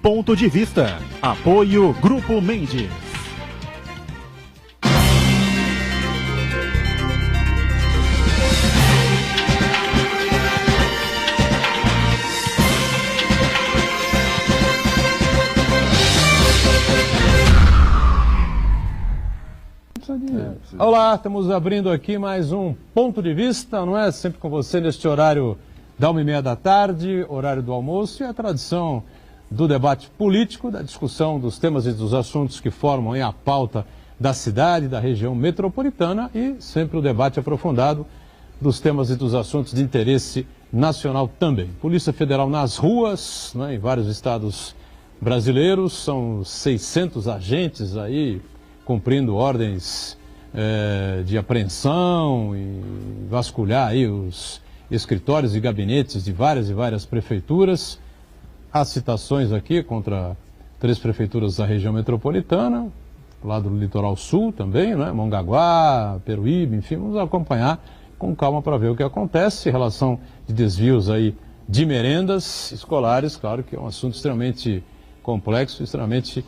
Ponto de Vista. Apoio Grupo Mendes. Olá, estamos abrindo aqui mais um Ponto de Vista, não é? Sempre com você neste horário da 1h30 da tarde, horário do almoço, e a tradição do debate político, da discussão dos temas e dos assuntos que formam a pauta da cidade, da região metropolitana, e sempre o debate aprofundado dos temas e dos assuntos de interesse nacional também. Polícia Federal nas ruas, né, em vários estados brasileiros, são 600 agentes aí cumprindo ordens de apreensão e vasculhar aí os escritórios e gabinetes de várias e várias prefeituras. Há citações aqui contra 3 prefeituras da região metropolitana, lá do litoral sul também, né? Mongaguá, Peruíbe, enfim, vamos acompanhar com calma para ver o que acontece em relação de desvios aí de merendas escolares. Claro que é um assunto extremamente complexo, extremamente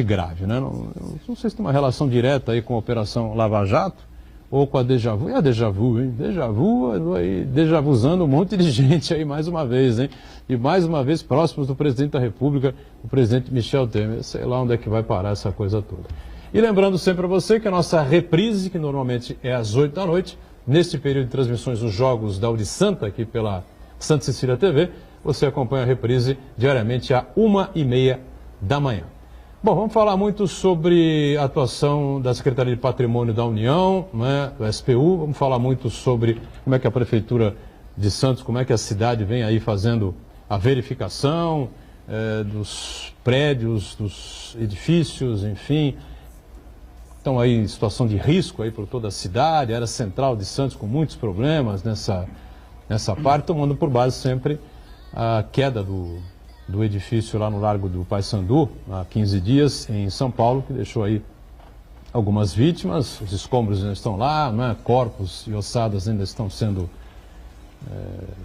grave, né? Não sei se tem uma relação direta aí com a Operação Lava Jato ou com a Déjà Vu. E a Déjà Vu, hein? Déjà Vu aí, déjà vuzando um monte de gente aí mais uma vez, hein? E mais uma vez próximos do presidente da República, o presidente Michel Temer. Sei lá onde é que vai parar essa coisa toda. E lembrando sempre a você que a nossa reprise, que normalmente é às 8 da noite, neste período de transmissões dos Jogos da Udi Santa, aqui pela Santa Cecília TV, você acompanha a reprise diariamente às 1h30 da manhã. Bom, vamos falar muito sobre a atuação da Secretaria de Patrimônio da União, né, do SPU, vamos falar muito sobre como é que a Prefeitura de Santos, como é que a cidade vem aí fazendo a verificação dos prédios, dos edifícios, enfim, estão aí em situação de risco aí por toda a cidade, a área central de Santos com muitos problemas nessa parte, tomando por base sempre a queda do edifício lá no Largo do Paissandu, há 15 dias, em São Paulo, que deixou aí algumas vítimas, os escombros ainda estão lá, né? Corpos e ossadas ainda estão sendo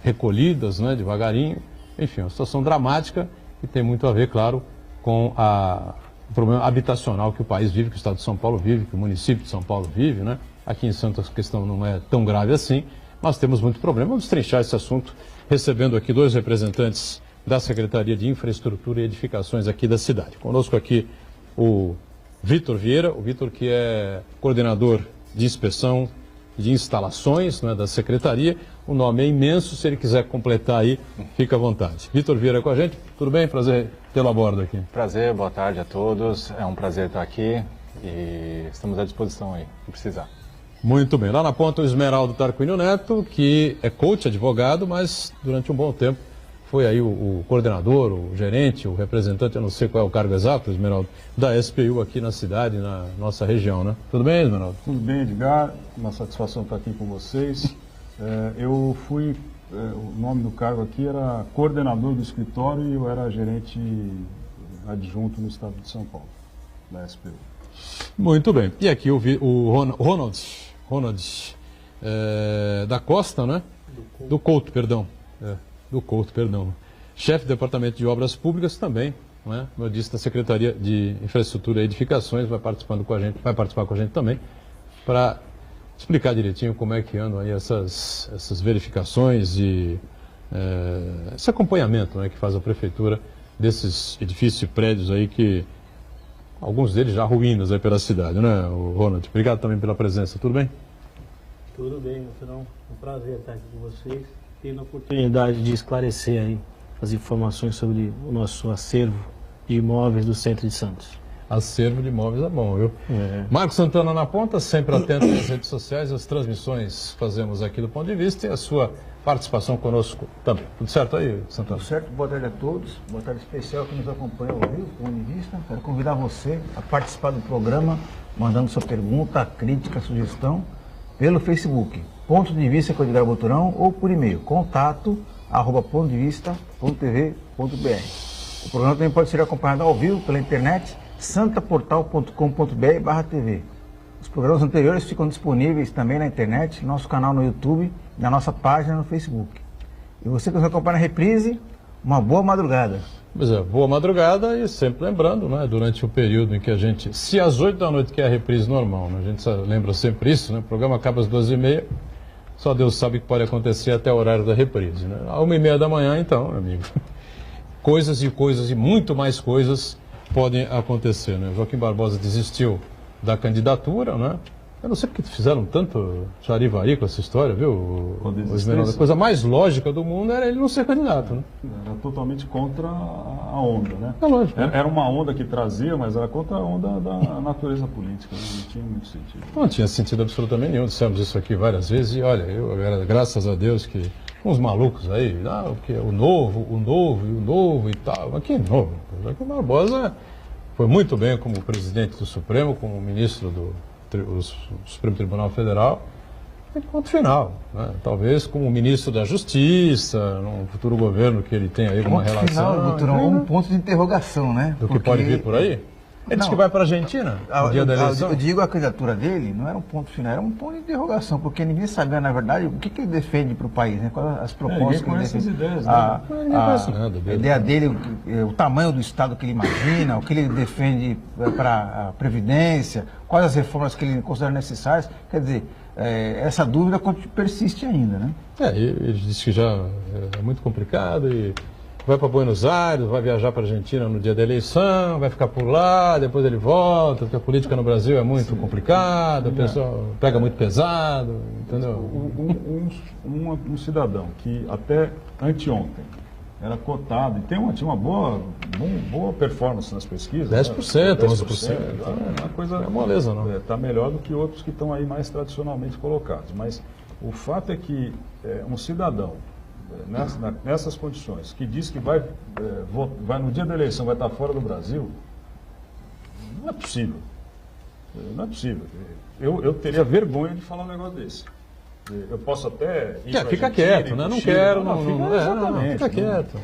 recolhidas, né? Devagarinho. Enfim, uma situação dramática que tem muito a ver, claro, com o problema habitacional que o país vive, que o estado de São Paulo vive, que o município de São Paulo vive, né? Aqui em Santos a questão não é tão grave assim, mas temos muito problema. Vamos trinchar esse assunto, recebendo aqui 2 representantes da Secretaria de Infraestrutura e Edificações aqui da cidade. Conosco aqui o Vitor Vieira, o Vitor que é coordenador de inspeção de instalações, né, da Secretaria. O nome é imenso, se ele quiser completar aí, fica à vontade. Vitor Vieira com a gente, tudo bem? Prazer tê-lo a bordo aqui. Prazer, boa tarde a todos, é um prazer estar aqui e estamos à disposição aí, se precisar. Muito bem, lá na ponta o Esmeraldo Tarquínio Neto, que é coach, advogado, mas durante um bom tempo foi aí o coordenador, o gerente, o representante, eu não sei qual é o cargo exato, Esmeraldo, da SPU aqui na cidade, na nossa região, né? Tudo bem, Esmeraldo? Tudo bem, Edgar. Uma satisfação estar aqui com vocês. Eu fui, o nome do cargo aqui era coordenador do escritório e eu era gerente adjunto no estado de São Paulo, da SPU. Muito bem. E aqui o Ronald da Costa, né? Do Couto, perdão. Do Couto, perdão. Chefe do Departamento de Obras Públicas também, né? Como eu disse, da Secretaria de Infraestrutura e Edificações, vai participar com a gente também, para explicar direitinho como é que andam aí essas verificações e esse acompanhamento, né, que faz a Prefeitura desses edifícios e prédios aí que, alguns deles já ruínas aí pela cidade, né, o Ronald? Obrigado também pela presença, tudo bem? Tudo bem, Luciano. É um prazer estar aqui com vocês, tendo a oportunidade de esclarecer aí as informações sobre o nosso acervo de imóveis do centro de Santos. Acervo de imóveis é bom, viu? Marcos Santana na ponta, sempre atento nas redes sociais, as transmissões fazemos aqui do Ponto de Vista e a sua participação conosco também. Tudo certo aí, Santana? Tudo certo, boa tarde a todos, boa tarde especial que nos acompanha ao vivo, do Ponto de Vista. Quero convidar você a participar do programa, mandando sua pergunta, crítica, sugestão, pelo Facebook, Ponto de Vista com Edgar Boturão, ou por e-mail, contato@pontodevista.tv.br. O programa também pode ser acompanhado ao vivo pela internet, santaportal.com.br/tv. Os programas anteriores ficam disponíveis também na internet, no nosso canal no YouTube, na nossa página no Facebook. E você que nos acompanha na reprise, uma boa madrugada. Pois é, boa madrugada e sempre lembrando, né, durante o período em que a gente, se às 8 da noite que é a reprise normal, né, a gente lembra sempre isso, né, o programa acaba às 12h30, só Deus sabe o que pode acontecer até o horário da reprise, né, à 1h30 da manhã, então, meu amigo, coisas e muito mais coisas podem acontecer, né, Joaquim Barbosa desistiu da candidatura, né, eu não sei porque fizeram tanto charivari com essa história, viu? A coisa mais lógica do mundo era ele não ser candidato, né? Era totalmente contra a onda, né? É lógico. Era uma onda que trazia, mas era contra a onda da natureza política, né? Não tinha muito sentido. Não tinha sentido absolutamente nenhum, dissemos isso aqui várias vezes, e olha, graças a Deus que uns malucos aí, porque o novo e tal, mas que novo? Joaquim Barbosa foi muito bem como presidente do Supremo, como ministro do Supremo Tribunal Federal, e ponto final, né? Talvez como ministro da Justiça, num futuro governo que ele tem aí uma relação... Final, doutor, um ponto de interrogação, né? Do que pode vir por aí? Ele disse que vai para a Argentina no dia da eleição. Eu digo a candidatura dele não era um ponto final, era um ponto de interrogação, porque ninguém sabia, na verdade, o que ele defende para o país, né? Quais as propostas que ele defende. Ideias, né? A ideia dele, o tamanho do Estado que ele imagina, o que ele defende para a Previdência, quais as reformas que ele considera necessárias. Quer dizer, essa dúvida persiste ainda, né? Ele disse que já é muito complicado e vai para Buenos Aires, vai viajar para a Argentina no dia da eleição, vai ficar por lá, depois ele volta, porque a política no Brasil é muito complicada, o pessoal pega muito pesado, entendeu? Um cidadão que até anteontem era cotado, e tinha uma boa performance nas pesquisas. 10%, 11%. É uma coisa... Não é moleza, não. Está melhor do que outros que estão aí mais tradicionalmente colocados. Mas o fato é que um cidadão, nessas condições, que diz que vai no dia da eleição vai estar fora do Brasil, não é possível. Não é possível. Eu teria vergonha de falar um negócio desse. Eu posso até ir fica quieto, né? Não quero, fica quieto.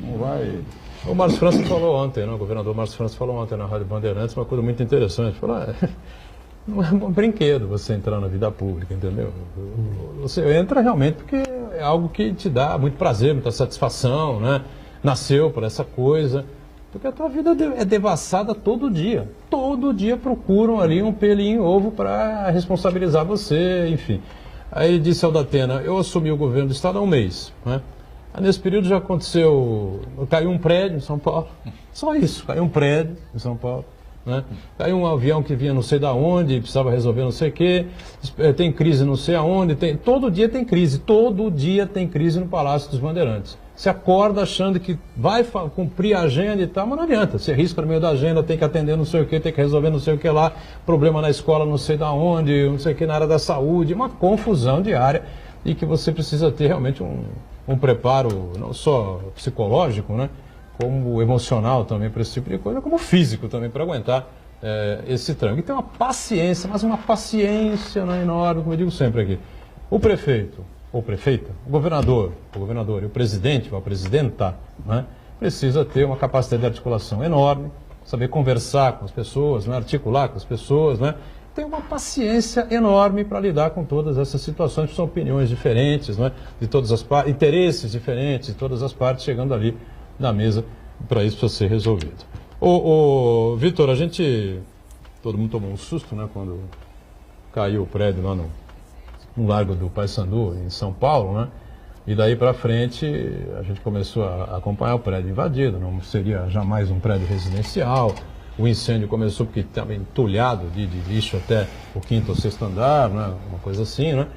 Não vai... O Márcio França falou ontem, né? O governador Márcio França falou ontem na Rádio Bandeirantes uma coisa muito interessante. Falou, não é um brinquedo você entrar na vida pública, entendeu? Você entra realmente porque é algo que te dá muito prazer, muita satisfação, né? Nasceu por essa coisa. Porque a tua vida é devassada todo dia. Todo dia procuram ali um pelinho em ovo para responsabilizar você, enfim. Aí disse ao Datena, eu assumi o governo do Estado há um mês, né? Aí nesse período já aconteceu, caiu um prédio em São Paulo, só isso, caiu um prédio em São Paulo. Né? Caiu um avião que vinha não sei da onde, precisava resolver não sei o quê, tem crise não sei aonde, todo dia tem crise no Palácio dos Bandeirantes. Você acorda achando que vai cumprir a agenda e tal, mas não adianta. Você risca no meio da agenda, tem que atender não sei o que, tem que resolver não sei o que lá, problema na escola não sei da onde, não sei o que na área da saúde, uma confusão diária e que você precisa ter realmente um preparo não só psicológico, né? Como emocional também para esse tipo de coisa, como físico também para aguentar esse tranco. E tem uma paciência, mas uma paciência enorme, como eu digo sempre aqui. O prefeito, ou prefeita, o governador e o presidente, ou a presidenta, né, precisa ter uma capacidade de articulação enorme, saber conversar com as pessoas, né, articular com as pessoas, né, tem uma paciência enorme para lidar com todas essas situações, que são opiniões diferentes, né, de todas as partes, interesses diferentes de todas as partes, chegando ali na mesa para isso precisa ser resolvido. Vitor, todo mundo tomou um susto, né, quando caiu o prédio lá no Largo do Paissandu, em São Paulo, né, e daí para frente a gente começou a acompanhar o prédio invadido, não seria jamais um prédio residencial, o incêndio começou porque estava entulhado de lixo até o 5º ou 6º andar, né, uma coisa assim, né,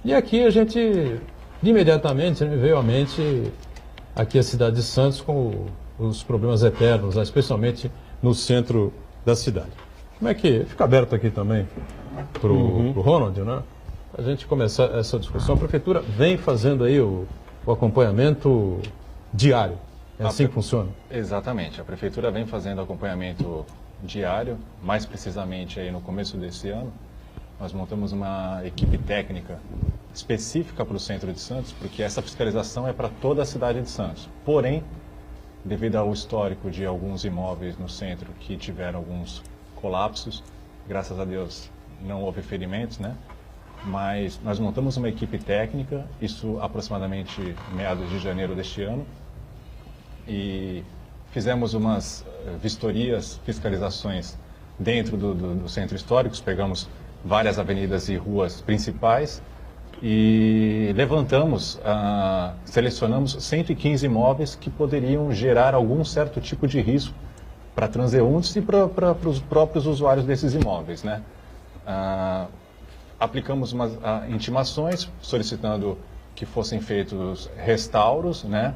e aqui a gente, imediatamente, me veio à mente aqui a cidade de Santos com os problemas eternos, especialmente no centro da cidade. Como é que fica aberto aqui também para o Ronald, né? A gente começar essa discussão. A prefeitura vem fazendo aí o acompanhamento diário. É assim que funciona? Exatamente. A prefeitura vem fazendo acompanhamento diário, mais precisamente aí no começo desse ano. Nós montamos uma equipe técnica específica para o centro de Santos, porque essa fiscalização é para toda a cidade de Santos. Porém, devido ao histórico de alguns imóveis no centro que tiveram alguns colapsos, graças a Deus não houve ferimentos, né? Mas nós montamos uma equipe técnica, isso aproximadamente meados de janeiro deste ano, e fizemos umas vistorias, fiscalizações dentro do centro histórico, pegamos várias avenidas e ruas principais e levantamos, selecionamos 115 imóveis que poderiam gerar algum certo tipo de risco para transeuntes e para os próprios usuários desses imóveis, né? Aplicamos umas intimações solicitando que fossem feitos restauros, né?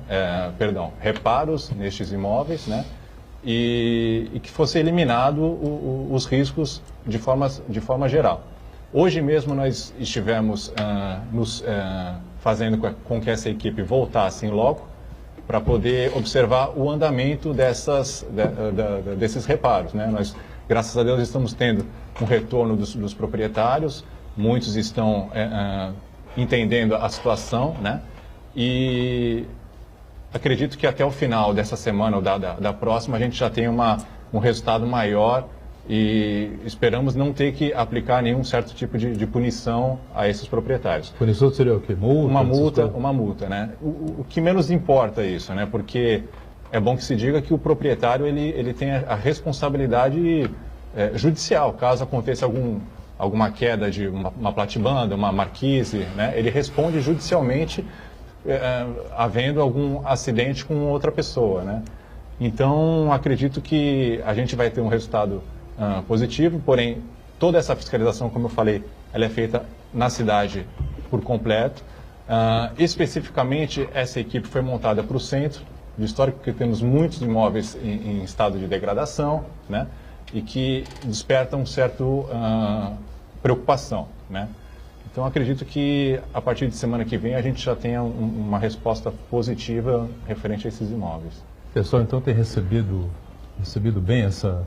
Reparos nestes imóveis, né? E que fosse eliminado os riscos de forma geral. Hoje mesmo nós estivemos fazendo com que essa equipe voltasse em loco para poder observar o andamento desses reparos, né? Nós, graças a Deus, estamos tendo um retorno dos proprietários, muitos estão entendendo a situação, né? E acredito que até o final dessa semana ou da próxima a gente já tem um resultado maior e esperamos não ter que aplicar nenhum certo tipo de punição a esses proprietários. Punição seria o quê? Multa? Uma multa, né? O que menos importa é isso, né? Porque é bom que se diga que o proprietário ele tem a responsabilidade judicial, caso aconteça alguma queda de uma platibanda, uma marquise, né? Ele responde judicialmente havendo algum acidente com outra pessoa, né? Então, acredito que a gente vai ter um resultado positivo, porém, toda essa fiscalização, como eu falei, ela é feita na cidade por completo. Especificamente, essa equipe foi montada para o centro de histórico, porque temos muitos imóveis em estado de degradação, né? E que despertam certo preocupação, né? Então, acredito que a partir de semana que vem a gente já tenha uma resposta positiva referente a esses imóveis. O pessoal, então, tem recebido bem essa,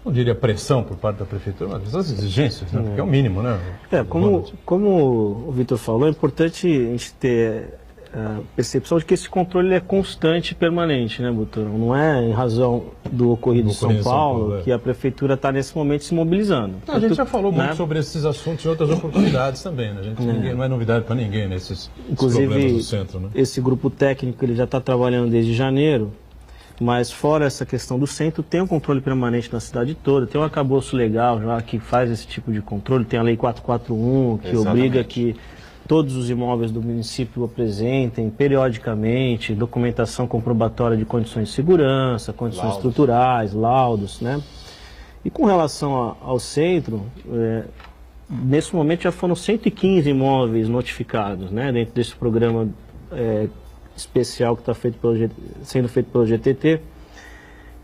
não diria pressão por parte da prefeitura, mas as exigências, né? Porque é o mínimo, né? Como o Vitor falou, é importante a gente ter a percepção de que esse controle é constante e permanente, né, Butorão? Não é em razão do ocorrido em São Paulo que a prefeitura está nesse momento se mobilizando. A gente já falou muito sobre esses assuntos em outras oportunidades também, né? Não é novidade para ninguém nesses problemas do centro, né? Esse grupo técnico ele já está trabalhando desde janeiro, mas fora essa questão do centro, tem um controle permanente na cidade toda, tem um arcabouço legal já que faz esse tipo de controle, tem a Lei 441 que obriga que todos os imóveis do município apresentem periodicamente documentação comprobatória de condições de segurança, condições estruturais, laudos, né? E com relação ao centro, nesse momento já foram 115 imóveis notificados, né? Dentro desse programa especial que está sendo feito pelo GTT.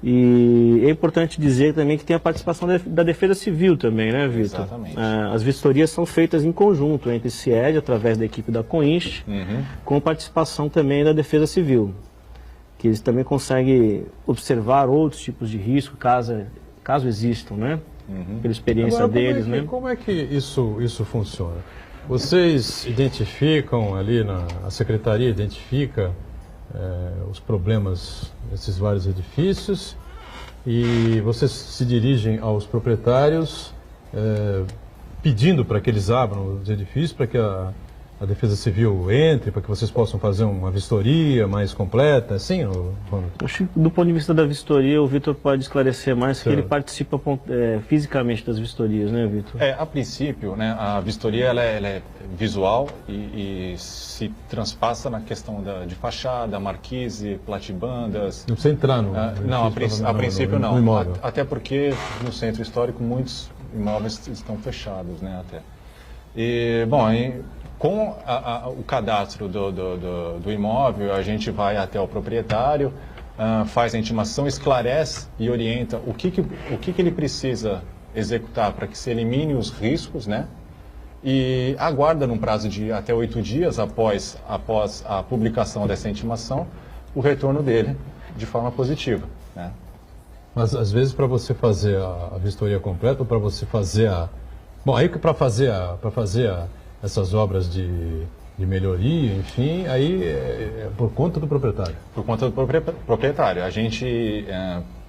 E é importante dizer também que tem a participação da Defesa Civil também, né, Vitor? Exatamente. As vistorias são feitas em conjunto entre CIED, através da equipe da COINST, com participação também da Defesa Civil, que eles também conseguem observar outros tipos de risco, caso existam, né? Pela experiência deles, né? Como é que isso funciona? Vocês identificam ali, a Secretaria identifica os problemas desses vários edifícios e vocês se dirigem aos proprietários pedindo para que eles abram os edifícios, para que a Defesa Civil entre, para que vocês possam fazer uma vistoria mais completa, assim, Ronald? Acho que do ponto de vista da vistoria, o Vitor pode esclarecer mais, que ele participa fisicamente das vistorias, né, Vitor? A princípio, né, a vistoria ela é visual e se transpassa na questão de fachada, marquise, platibandas. Não precisa entrar no... Não, a princípio não. No imóvel. Até porque no centro histórico muitos imóveis estão fechados, né, até. E, bom, com o cadastro do imóvel, a gente vai até o proprietário, faz a intimação, esclarece e orienta o que ele precisa executar para que se elimine os riscos, né? E aguarda num prazo de até 8 dias após a publicação dessa intimação o retorno dele de forma positiva, né? Mas às vezes para você fazer a vistoria completa ou para você fazer Bom, aí para fazer essas obras de melhoria, enfim, aí é por conta do proprietário. Por conta do proprietário. A gente,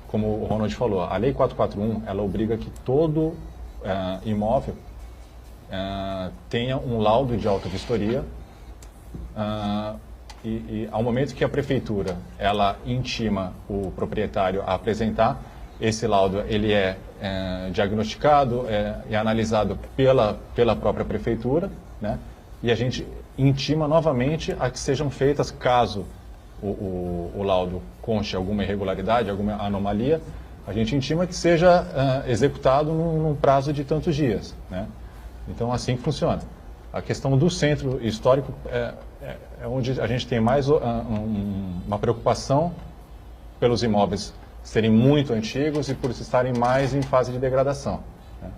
como o Ronald falou, a Lei 441, ela obriga que todo imóvel tenha um laudo de autovistoria e ao momento que a prefeitura ela intima o proprietário a apresentar, esse laudo ele é diagnosticado e analisado pela própria prefeitura, né? E a gente intima novamente a que sejam feitas, caso o laudo conste alguma irregularidade, alguma anomalia, a gente intima que seja executado num prazo de tantos dias, né? Então, assim que funciona. A questão do centro histórico é onde a gente tem mais uma preocupação pelos imóveis serem muito antigos e por estarem mais em fase de degradação, né?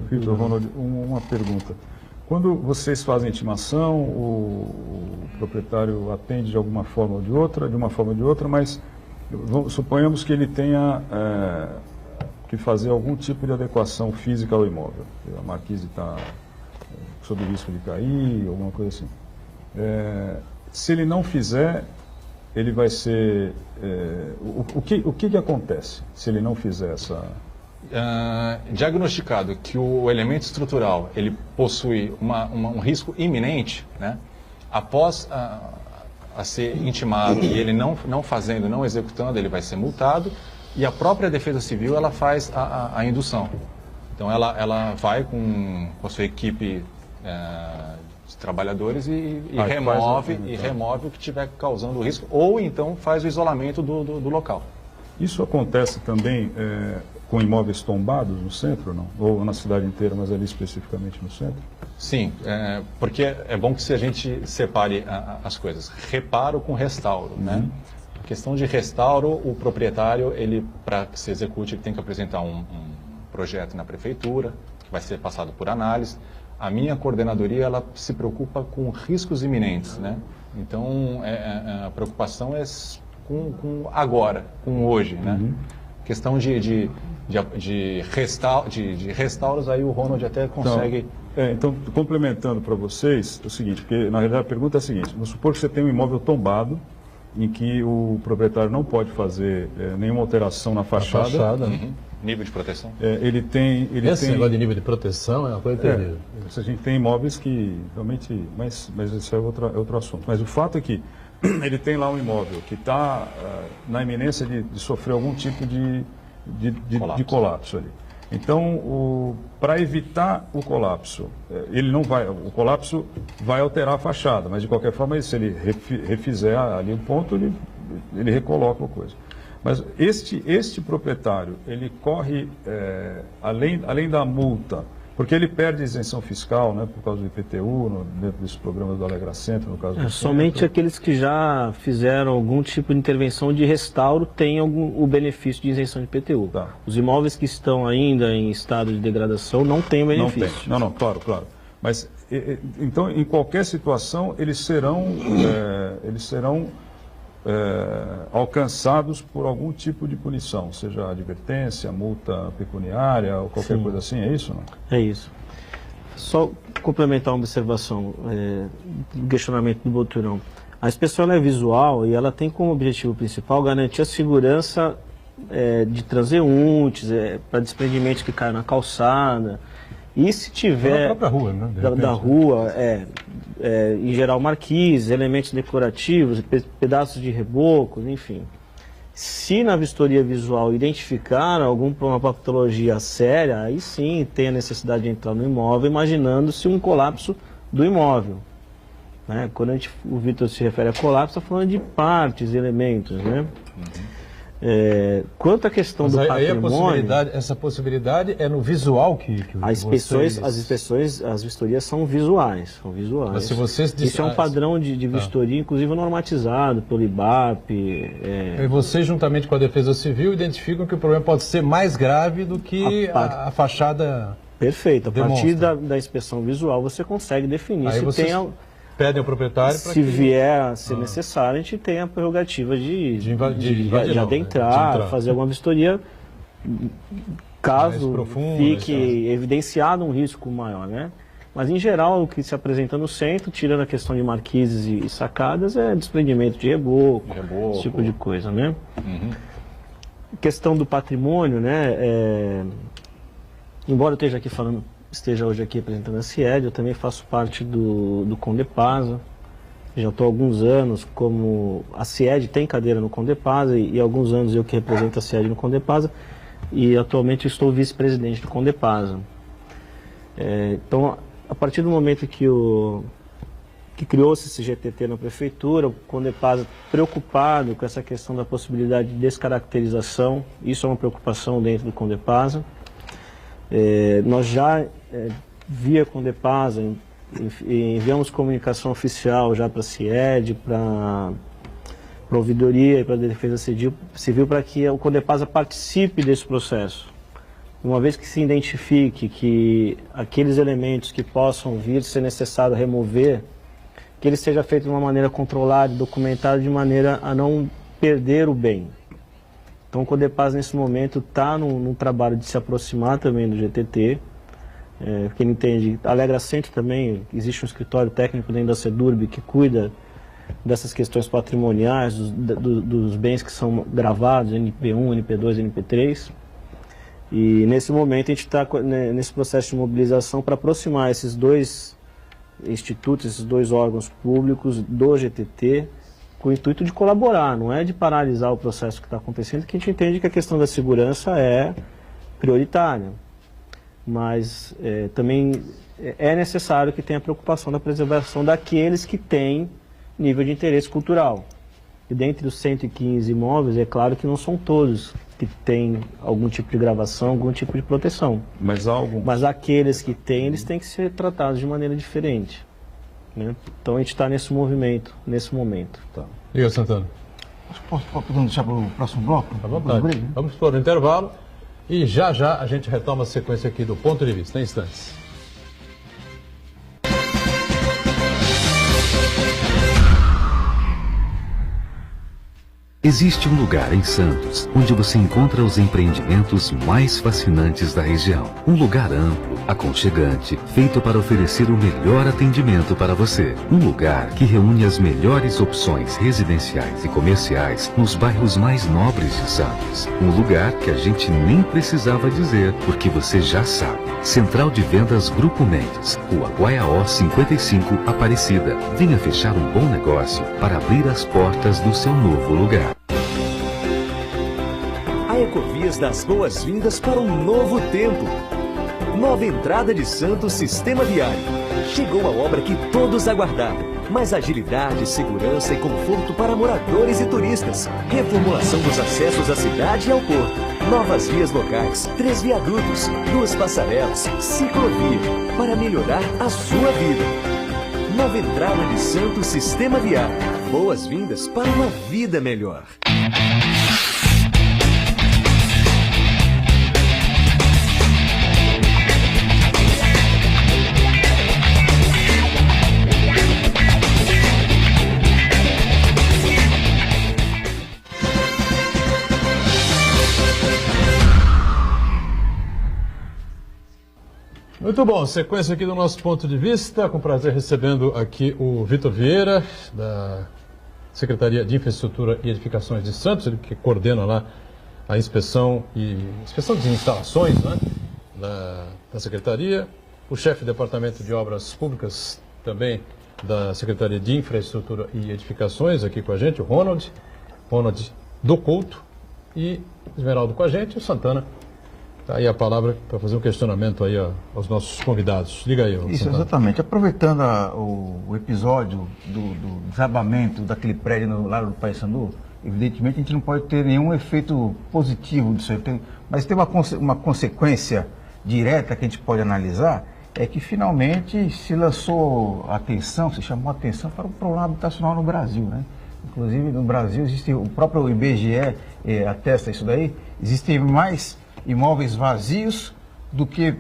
Vitor, Ronald, uma pergunta. Quando vocês fazem intimação, o proprietário atende de alguma forma ou de outra, mas suponhamos que ele tenha que fazer algum tipo de adequação física ao imóvel. A marquise está sob risco de cair, alguma coisa assim. Se ele não fizer, ele vai ser... o que acontece se ele não fizer essa... Diagnosticado que o elemento estrutural ele possui um risco iminente, né? Após a ser intimado e ele não fazendo, não executando, ele vai ser multado e a própria Defesa Civil ela faz a indução. Então ela vai com a sua equipe de trabalhadores e remove o que estiver causando risco ou então faz o isolamento do local. Isso acontece também com imóveis tombados no centro, não? Ou na cidade inteira, mas ali especificamente no centro? Sim, porque é bom que se a gente separe as coisas. Reparo com restauro, né? A questão de restauro, o proprietário, ele para que se execute, ele tem que apresentar um projeto na prefeitura, que vai ser passado por análise. A minha coordenadoria, ela se preocupa com riscos iminentes, né? Então, a preocupação é com agora, com hoje, né? Questão de restauros, aí o Ronald até consegue... Então, complementando para vocês, é o seguinte, porque na realidade a pergunta é a seguinte: vamos supor que você tem um imóvel tombado, em que o proprietário não pode fazer nenhuma alteração na fachada. Nível de proteção? Esse negócio de nível de proteção é uma coisa terrível. A gente tem imóveis que realmente... Mas isso é outro assunto. Mas o fato é que ele tem lá um imóvel que está na iminência de sofrer algum tipo de colapso ali. Então, para evitar o colapso, o colapso vai alterar a fachada, mas de qualquer forma, se ele refizer ali um ponto, ele recoloca a coisa. Mas este proprietário, ele corre, além da multa, porque ele perde isenção fiscal, né, por causa do IPTU, dentro desses programas do Alegra Centro, no caso do somente centro. aqueles que já fizeram algum tipo de intervenção de restauro têm o benefício de isenção de IPTU. Tá. Os imóveis que estão ainda em estado de degradação não têm o benefício. Não, claro. Mas, então, em qualquer situação, eles serão alcançados por algum tipo de punição, seja advertência, multa pecuniária ou qualquer coisa assim, é isso? Não? É isso. Só complementar uma observação do questionamento do Boturão. A inspeção é visual e ela tem como objetivo principal garantir a segurança de transeuntes, para desprendimentos que caem na calçada. E se tiver... Da própria rua, né? Da rua, em geral marquises, elementos decorativos, pedaços de rebocos, enfim. Se na vistoria visual identificar alguma patologia séria, aí sim tem a necessidade de entrar no imóvel, imaginando-se um colapso do imóvel, né? Quando o Vitor se refere a colapso, está falando de partes, elementos, né? Quanto à questão do patrimônio... essa possibilidade é no visual que as vistorias são visuais. Mas se vocês isso é um padrão de vistoria, inclusive normatizado pelo IBAP. E vocês, juntamente com a Defesa Civil, identificam que o problema pode ser mais grave do que a fachada. Perfeito. A demonstra. partir da inspeção visual você consegue definir aí se tem... Pedem ao proprietário para se vier a ser necessário, a gente tem a prerrogativa de adentrar, fazer alguma vistoria, caso fique evidenciado um risco maior, né? Mas, em geral, o que se apresenta no centro, tirando a questão de marquises e sacadas, é desprendimento de reboco, esse tipo de coisa, né? Questão do patrimônio, né? Embora eu esteja aqui falando esteja hoje aqui representando a CIED, eu também faço parte do CONDEPASA. Já estou há alguns anos como... A CIED tem cadeira no CONDEPASA e há alguns anos eu que represento a CIED no CONDEPASA e atualmente eu estou vice-presidente do CONDEPASA. Então, a partir do momento que criou-se esse GTT na prefeitura, o CONDEPASA preocupado com essa questão da possibilidade de descaracterização, isso é uma preocupação dentro do CONDEPASA. Nós já, via CONDEPASA, enviamos comunicação oficial já para a CIED, para a Ouvidoria e para a Defesa Civil para que o CONDEPASA participe desse processo. Uma vez que se identifique que aqueles elementos que possam vir ser necessário remover, que ele seja feito de uma maneira controlada e documentada de maneira a não perder o bem. Então o CONDEPASA nesse momento está num trabalho de se aproximar também do GTT, porque ele entende, a Alegra Centro também, existe um escritório técnico dentro da CEDURB que cuida dessas questões patrimoniais, dos bens que são gravados, NP1, NP2, NP3. E nesse momento a gente está nesse processo de mobilização para aproximar esses dois institutos, esses dois órgãos públicos do GTT, com o intuito de colaborar, não é de paralisar o processo que está acontecendo, que a gente entende que a questão da segurança é prioritária. Mas também é necessário que tenha a preocupação da preservação daqueles que têm nível de interesse cultural. E dentre os 115 imóveis, é claro que não são todos que têm algum tipo de gravação, algum tipo de proteção. Mas aqueles que têm, eles têm que ser tratados de maneira diferente. Né? Então a gente está nesse movimento, nesse momento. Tá. Diga, Santana. Podemos deixar para o próximo bloco? À vontade. Vamos para o intervalo e já a gente retoma a sequência aqui do Ponto de Vista, em instantes. Existe um lugar em Santos onde você encontra os empreendimentos mais fascinantes da região. Um lugar amplo, aconchegante, feito para oferecer o melhor atendimento para você. Um lugar que reúne as melhores opções residenciais e comerciais nos bairros mais nobres de Santos. Um lugar que a gente nem precisava dizer, porque você já sabe. Central de Vendas Grupo Mendes, Rua Guaiaó 55, Aparecida. Venha fechar um bom negócio para abrir as portas do seu novo lugar. A Ecovias dá as boas-vindas para um novo tempo. Nova entrada de Santos Sistema Viário. Chegou a obra que todos aguardavam. Mais agilidade, segurança e conforto para moradores e turistas. Reformulação dos acessos à cidade e ao porto. Novas vias locais, 3 viadutos, 2 passarelas, ciclovia, para melhorar a sua vida. Nova entrada de Santos Sistema Viário. Boas-vindas para uma vida melhor. Muito bom, sequência aqui do nosso Ponto de Vista, com prazer recebendo aqui o Vitor Vieira, da Secretaria de Infraestrutura e Edificações de Santos, ele que coordena lá a inspeção de instalações, né, da Secretaria, o chefe do Departamento de Obras Públicas também da Secretaria de Infraestrutura e Edificações aqui com a gente, o Ronald do Couto, e Esmeraldo com a gente, e o Santana. Tá aí a palavra para fazer um questionamento aí aos nossos convidados. Diga aí, Isso, Santana. exatamente. Aproveitando o episódio do desabamento daquele prédio no Largo do Paissandu, evidentemente a gente não pode ter nenhum efeito positivo disso aí, mas tem uma consequência direta que a gente pode analisar, é que finalmente se lançou atenção, se chamou atenção para o problema habitacional no Brasil, né? Inclusive no Brasil existe, o próprio IBGE atesta isso daí, existem mais imóveis vazios do que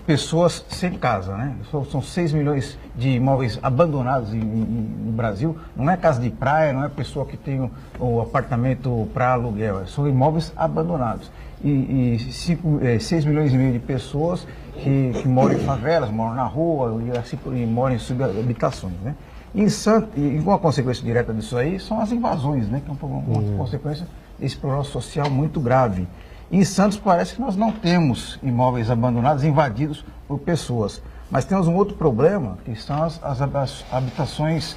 pessoas sem casa, né? São 6 milhões de imóveis abandonados no Brasil. Não é casa de praia, não é pessoa que tem o apartamento para aluguel, são imóveis abandonados. E 6 milhões e meio de pessoas que moram em favelas, moram na rua e moram em subhabitações, né? E uma consequência direta disso aí são as invasões, né? Que é uma consequência desse problema social muito grave. Em Santos parece que nós não temos imóveis abandonados, invadidos por pessoas. Mas temos um outro problema, que são as habitações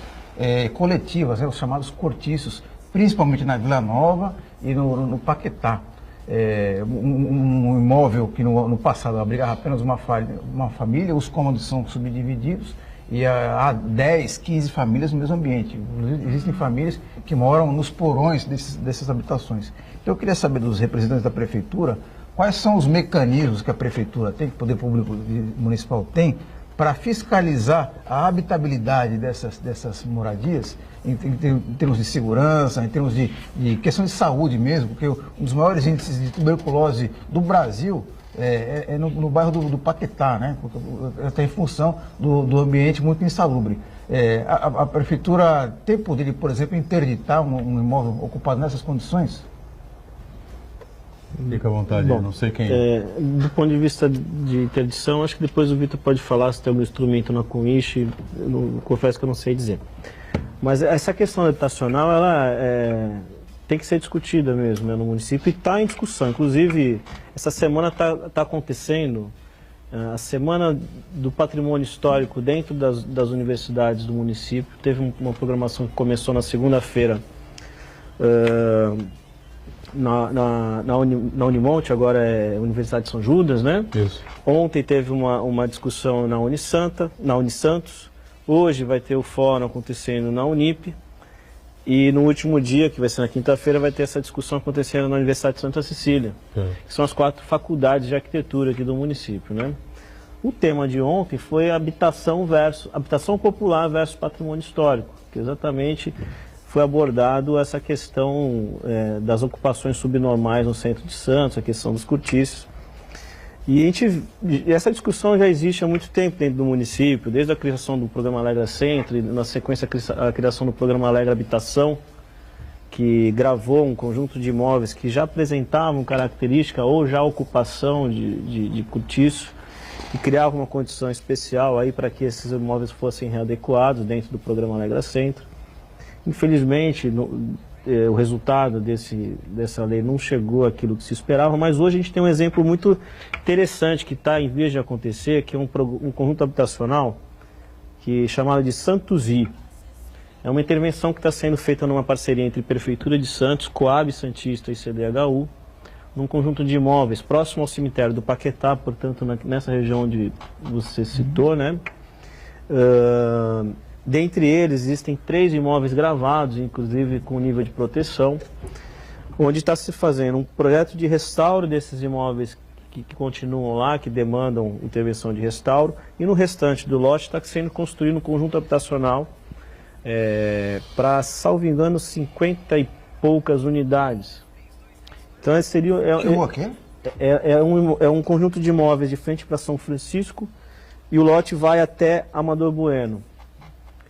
coletivas, os chamados cortiços, principalmente na Vila Nova e no Paquetá. Um imóvel que no passado abrigava apenas uma família, os cômodos são subdivididos e há 10, 15 famílias no mesmo ambiente. Existem famílias que moram nos porões dessas habitações. Então eu queria saber dos representantes da Prefeitura quais são os mecanismos que a Prefeitura tem, que o Poder Público Municipal tem, para fiscalizar a habitabilidade dessas moradias, em termos de segurança, em termos de questão de saúde mesmo, porque um dos maiores índices de tuberculose do Brasil é no bairro do Paquetá, né? Até em função do ambiente muito insalubre. A Prefeitura tem poder de, por exemplo, interditar um imóvel ocupado nessas condições? Fica à vontade, Bom, não sei quem. Do ponto de vista de interdição, acho que depois o Vitor pode falar se tem algum instrumento na Comiche, confesso que eu não sei dizer. Mas essa questão habitacional, ela tem que ser discutida mesmo, né, no município, e está em discussão. Inclusive, essa semana está acontecendo a Semana do Patrimônio Histórico dentro das universidades do município. Teve uma programação que começou na segunda-feira, na Unimonte, agora é Universidade de São Judas, né? Isso. Ontem teve uma discussão na Unisantos, hoje vai ter o fórum acontecendo na Unip, e no último dia, que vai ser na quinta-feira, vai ter essa discussão acontecendo na Universidade de Santa Cecília, que são as 4 faculdades de arquitetura aqui do município, né? O tema de ontem foi habitação popular versus patrimônio histórico, que exatamente foi abordado essa questão das ocupações subnormais no centro de Santos, a questão dos cortiços. E essa discussão já existe há muito tempo dentro do município, desde a criação do programa Alegra Centro, e na sequência a criação do programa Alegra Habitação, que gravou um conjunto de imóveis que já apresentavam característica ou já ocupação de cortiço, e criava uma condição especial aí para que esses imóveis fossem readequados dentro do programa Alegra Centro. Infelizmente, o resultado dessa lei não chegou àquilo que se esperava, mas hoje a gente tem um exemplo muito interessante que está em vias de acontecer, que é um conjunto habitacional chamado de Santusi. É uma intervenção que está sendo feita numa parceria entre Prefeitura de Santos, Coab Santista e CDHU, num conjunto de imóveis próximo ao cemitério do Paquetá, portanto nessa região onde você citou, né? Dentre eles, existem 3 imóveis gravados, inclusive com nível de proteção, onde está se fazendo um projeto de restauro desses imóveis que continuam lá, que demandam intervenção de restauro, e no restante do lote está sendo construído um conjunto habitacional para, salvo engano, 50 e poucas unidades. Então, esse seria... É um conjunto de imóveis de frente para São Francisco, e o lote vai até Amador Bueno.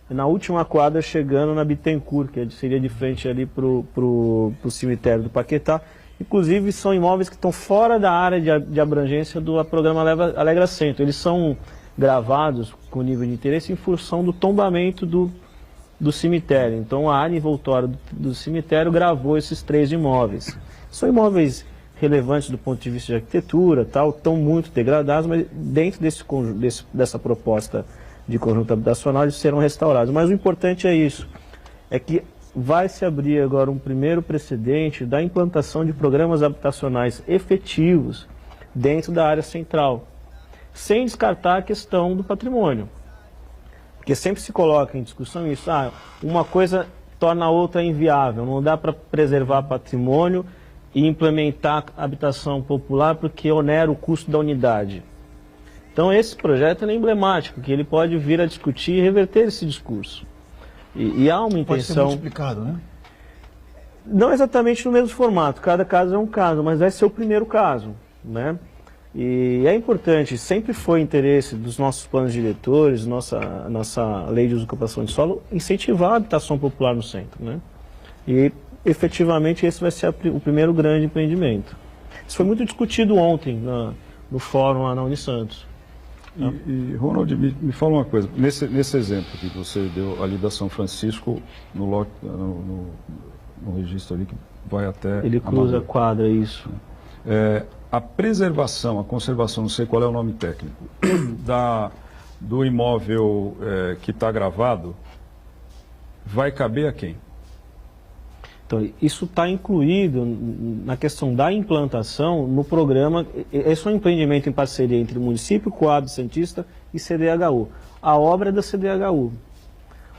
Na última quadra, chegando na Bittencourt, que seria de frente ali para o cemitério do Paquetá. Inclusive, são imóveis que estão fora da área de abrangência do programa Alegra Centro. Eles são gravados com nível de interesse em função do tombamento do cemitério. Então, a área envoltória do cemitério gravou esses 3 imóveis. São imóveis relevantes do ponto de vista de arquitetura, estão muito degradados, mas dentro dessa proposta de conjunto habitacional, eles serão restaurados. Mas o importante é isso, é que vai se abrir agora um primeiro precedente da implantação de programas habitacionais efetivos dentro da área central, sem descartar a questão do patrimônio. Porque sempre se coloca em discussão isso, uma coisa torna a outra inviável, não dá para preservar patrimônio e implementar habitação popular porque onera o custo da unidade. Então esse projeto é emblemático, que ele pode vir a discutir e reverter esse discurso. E há uma intenção... Pode ser multiplicado, né? Não exatamente no mesmo formato, cada caso é um caso, mas vai ser o primeiro caso, né? E é importante, sempre foi interesse dos nossos planos diretores, nossa lei de uso e ocupação de solo, incentivar a habitação popular no centro, né? E efetivamente esse vai ser o primeiro grande empreendimento. Isso foi muito discutido ontem no fórum lá na Unisantos. E Ronald, me fala uma coisa, nesse exemplo que você deu ali da São Francisco, no registro ali que vai até... Ele cruza a quadra, isso. A preservação, a conservação, não sei qual é o nome técnico, do imóvel que está gravado, vai caber a quem? Então, isso está incluído na questão da implantação no programa. Esse é um empreendimento em parceria entre o município, Coab Santista e CDHU. A obra é da CDHU.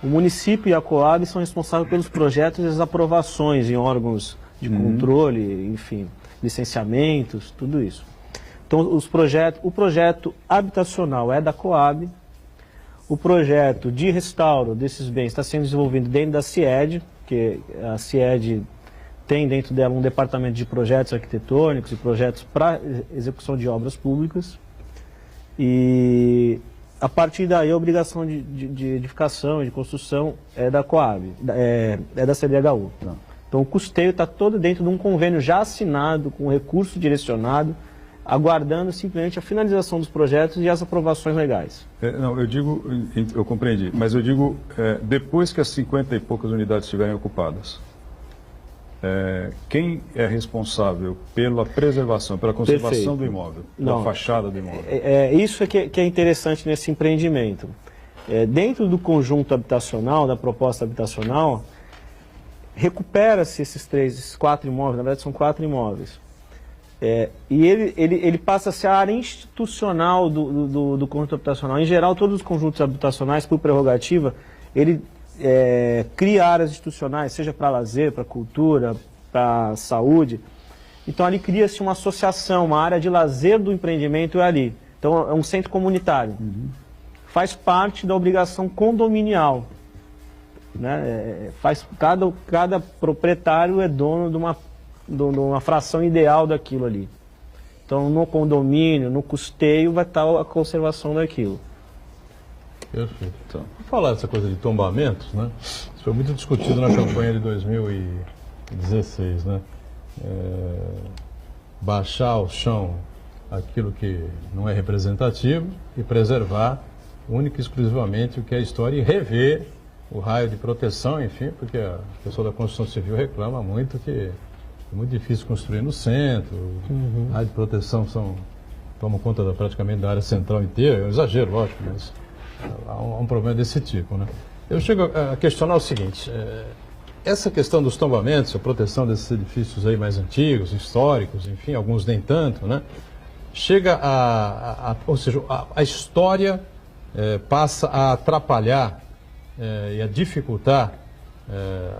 O município e a Coab são responsáveis pelos projetos e as aprovações em órgãos de controle, enfim, licenciamentos, tudo isso. Então, o projeto habitacional é da Coab. O projeto de restauro desses bens está sendo desenvolvido dentro da CIED, que a CIED tem dentro dela um departamento de projetos arquitetônicos e projetos para execução de obras públicas. E a partir daí a obrigação de edificação e de construção é da Coab, é da CDHU. Então o custeio está todo dentro de um convênio já assinado, com recurso direcionado, aguardando simplesmente a finalização dos projetos e as aprovações legais. Não, eu compreendi, mas eu digo, depois que as 50 e poucas unidades estiverem ocupadas, quem é responsável pela preservação, pela conservação do imóvel, da fachada do imóvel? Isso que é interessante nesse empreendimento. Dentro do conjunto habitacional, da proposta habitacional, recupera-se esses 4 imóveis, na verdade são 4 imóveis. E ele passa a ser a área institucional do conjunto habitacional. Em geral, todos os conjuntos habitacionais, por prerrogativa, ele cria áreas institucionais, seja para lazer, para cultura, para saúde. Então, ali cria-se uma associação, uma área de lazer do empreendimento ali. Então, é um centro comunitário. Faz parte da obrigação condominial. Né? Cada proprietário é dono de uma fração ideal daquilo ali. Então, no condomínio, no custeio, vai estar a conservação daquilo. Perfeito. Então, vou falar dessa coisa de tombamentos, né? Isso foi muito discutido na campanha de 2016, né? Baixar ao chão aquilo que não é representativo e preservar única e exclusivamente o que é história e rever o raio de proteção, enfim, porque a pessoa da construção civil reclama muito que é muito difícil construir no centro, a área de proteção toma conta praticamente da área central inteira, é um exagero, lógico, mas há um problema desse tipo, né? Eu chego a questionar o seguinte, essa questão dos tombamentos, a proteção desses edifícios aí mais antigos, históricos, enfim, alguns nem tanto, né? Chega ou seja, a história passa a atrapalhar e a dificultar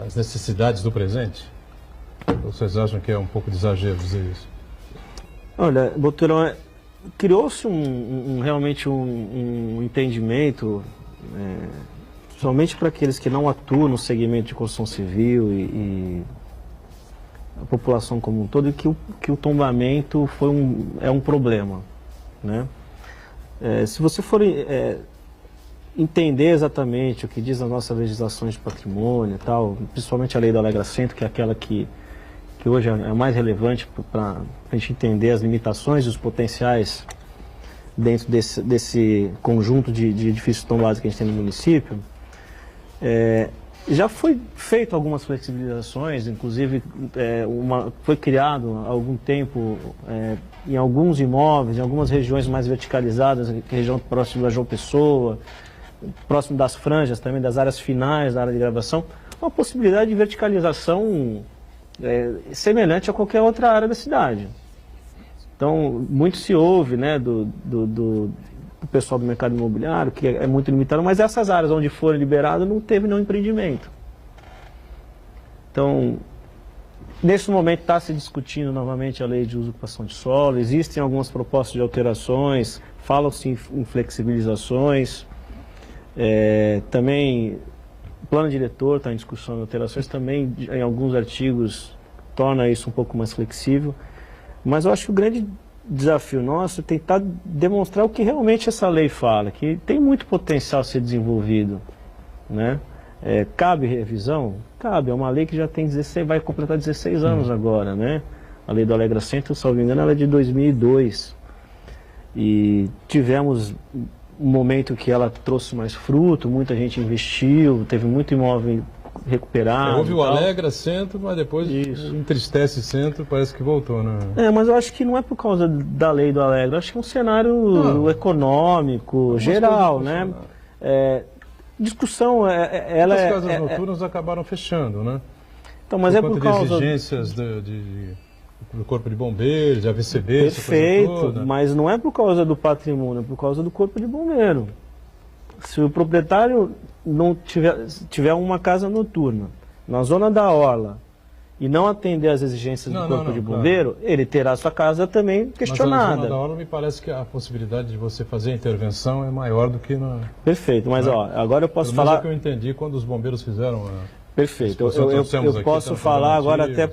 as necessidades do presente? Vocês acham que é um pouco de exagero dizer isso? Olha, Boturão, criou-se realmente um entendimento, somente para aqueles que não atuam no segmento de construção civil e a população como um todo, que o tombamento é um problema, né? Se você for entender exatamente o que diz a nossa legislação de patrimônio e tal, principalmente a lei do Alegra Centro, que é aquela que hoje é a mais relevante para a gente entender as limitações e os potenciais dentro desse conjunto de edifícios tombados que a gente tem no município, já foi feito algumas flexibilizações, inclusive foi criado há algum tempo em alguns imóveis, em algumas regiões mais verticalizadas, região próxima da João Pessoa, próximo das franjas também, das áreas finais da área de gravação, uma possibilidade de verticalização semelhante a qualquer outra área da cidade. Então, muito se ouve, né, do pessoal do mercado imobiliário, que é muito limitado, mas essas áreas onde foram liberadas não teve nenhum empreendimento. Então, nesse momento está se discutindo novamente a lei de uso e ocupação de solo, existem algumas propostas de alterações, falam-se em flexibilizações, também o plano diretor está em discussão de alterações, também em alguns artigos torna isso um pouco mais flexível, mas eu acho que o grande desafio nosso é tentar demonstrar o que realmente essa lei fala, que tem muito potencial a ser desenvolvido, né? Cabe revisão? Cabe, é uma lei que já tem 16, vai completar 16 anos agora, né? A lei do Alegra Centro, se não me engano, ela é de 2002. E tivemos um momento que ela trouxe mais fruto, muita gente investiu, teve muito imóvel recuperado. Houve e o tal. alegra centro, mas depois entristece centro, parece que voltou, né? Mas eu acho que não é por causa da lei do Alegre, eu acho que é um cenário econômico, geral, né? Discussão, ela as casas noturnas acabaram fechando, né? Então, mas por de causa... exigências do Corpo de Bombeiros, de AVCB, Perfeito, mas não é por causa do patrimônio, é por causa do Corpo de Bombeiro. Se o proprietário não tiver uma casa noturna na zona da orla e não atender às exigências do Corpo de Bombeiro, claro, ele terá sua casa também questionada. Mas na zona da orla me parece que a possibilidade de você fazer a intervenção é maior do que na... Perfeito, mas agora eu posso falar... É o que eu entendi quando os bombeiros fizeram... Perfeito, eu posso falar agora até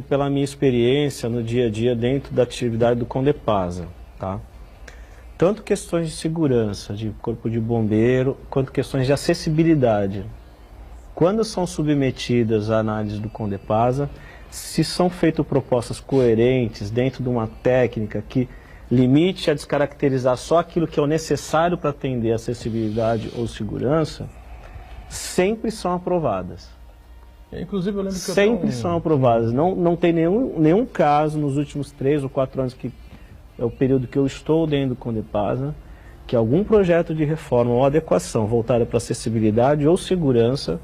pela minha experiência no dia a dia dentro da atividade do Condepasa, tá? Tanto questões de segurança, de corpo de bombeiro, quanto questões de acessibilidade. Quando são submetidas à análise do Condepasa, se são feitas propostas coerentes dentro de uma técnica que limite a descaracterizar só aquilo que é o necessário para atender a acessibilidade ou segurança, sempre são aprovadas. Inclusive, eu lembro que sempre são aprovadas. Não tem nenhum caso nos últimos 3 ou 4 anos, que é o período que eu estou dentro do Condepasa, que algum projeto de reforma ou adequação voltada para acessibilidade ou segurança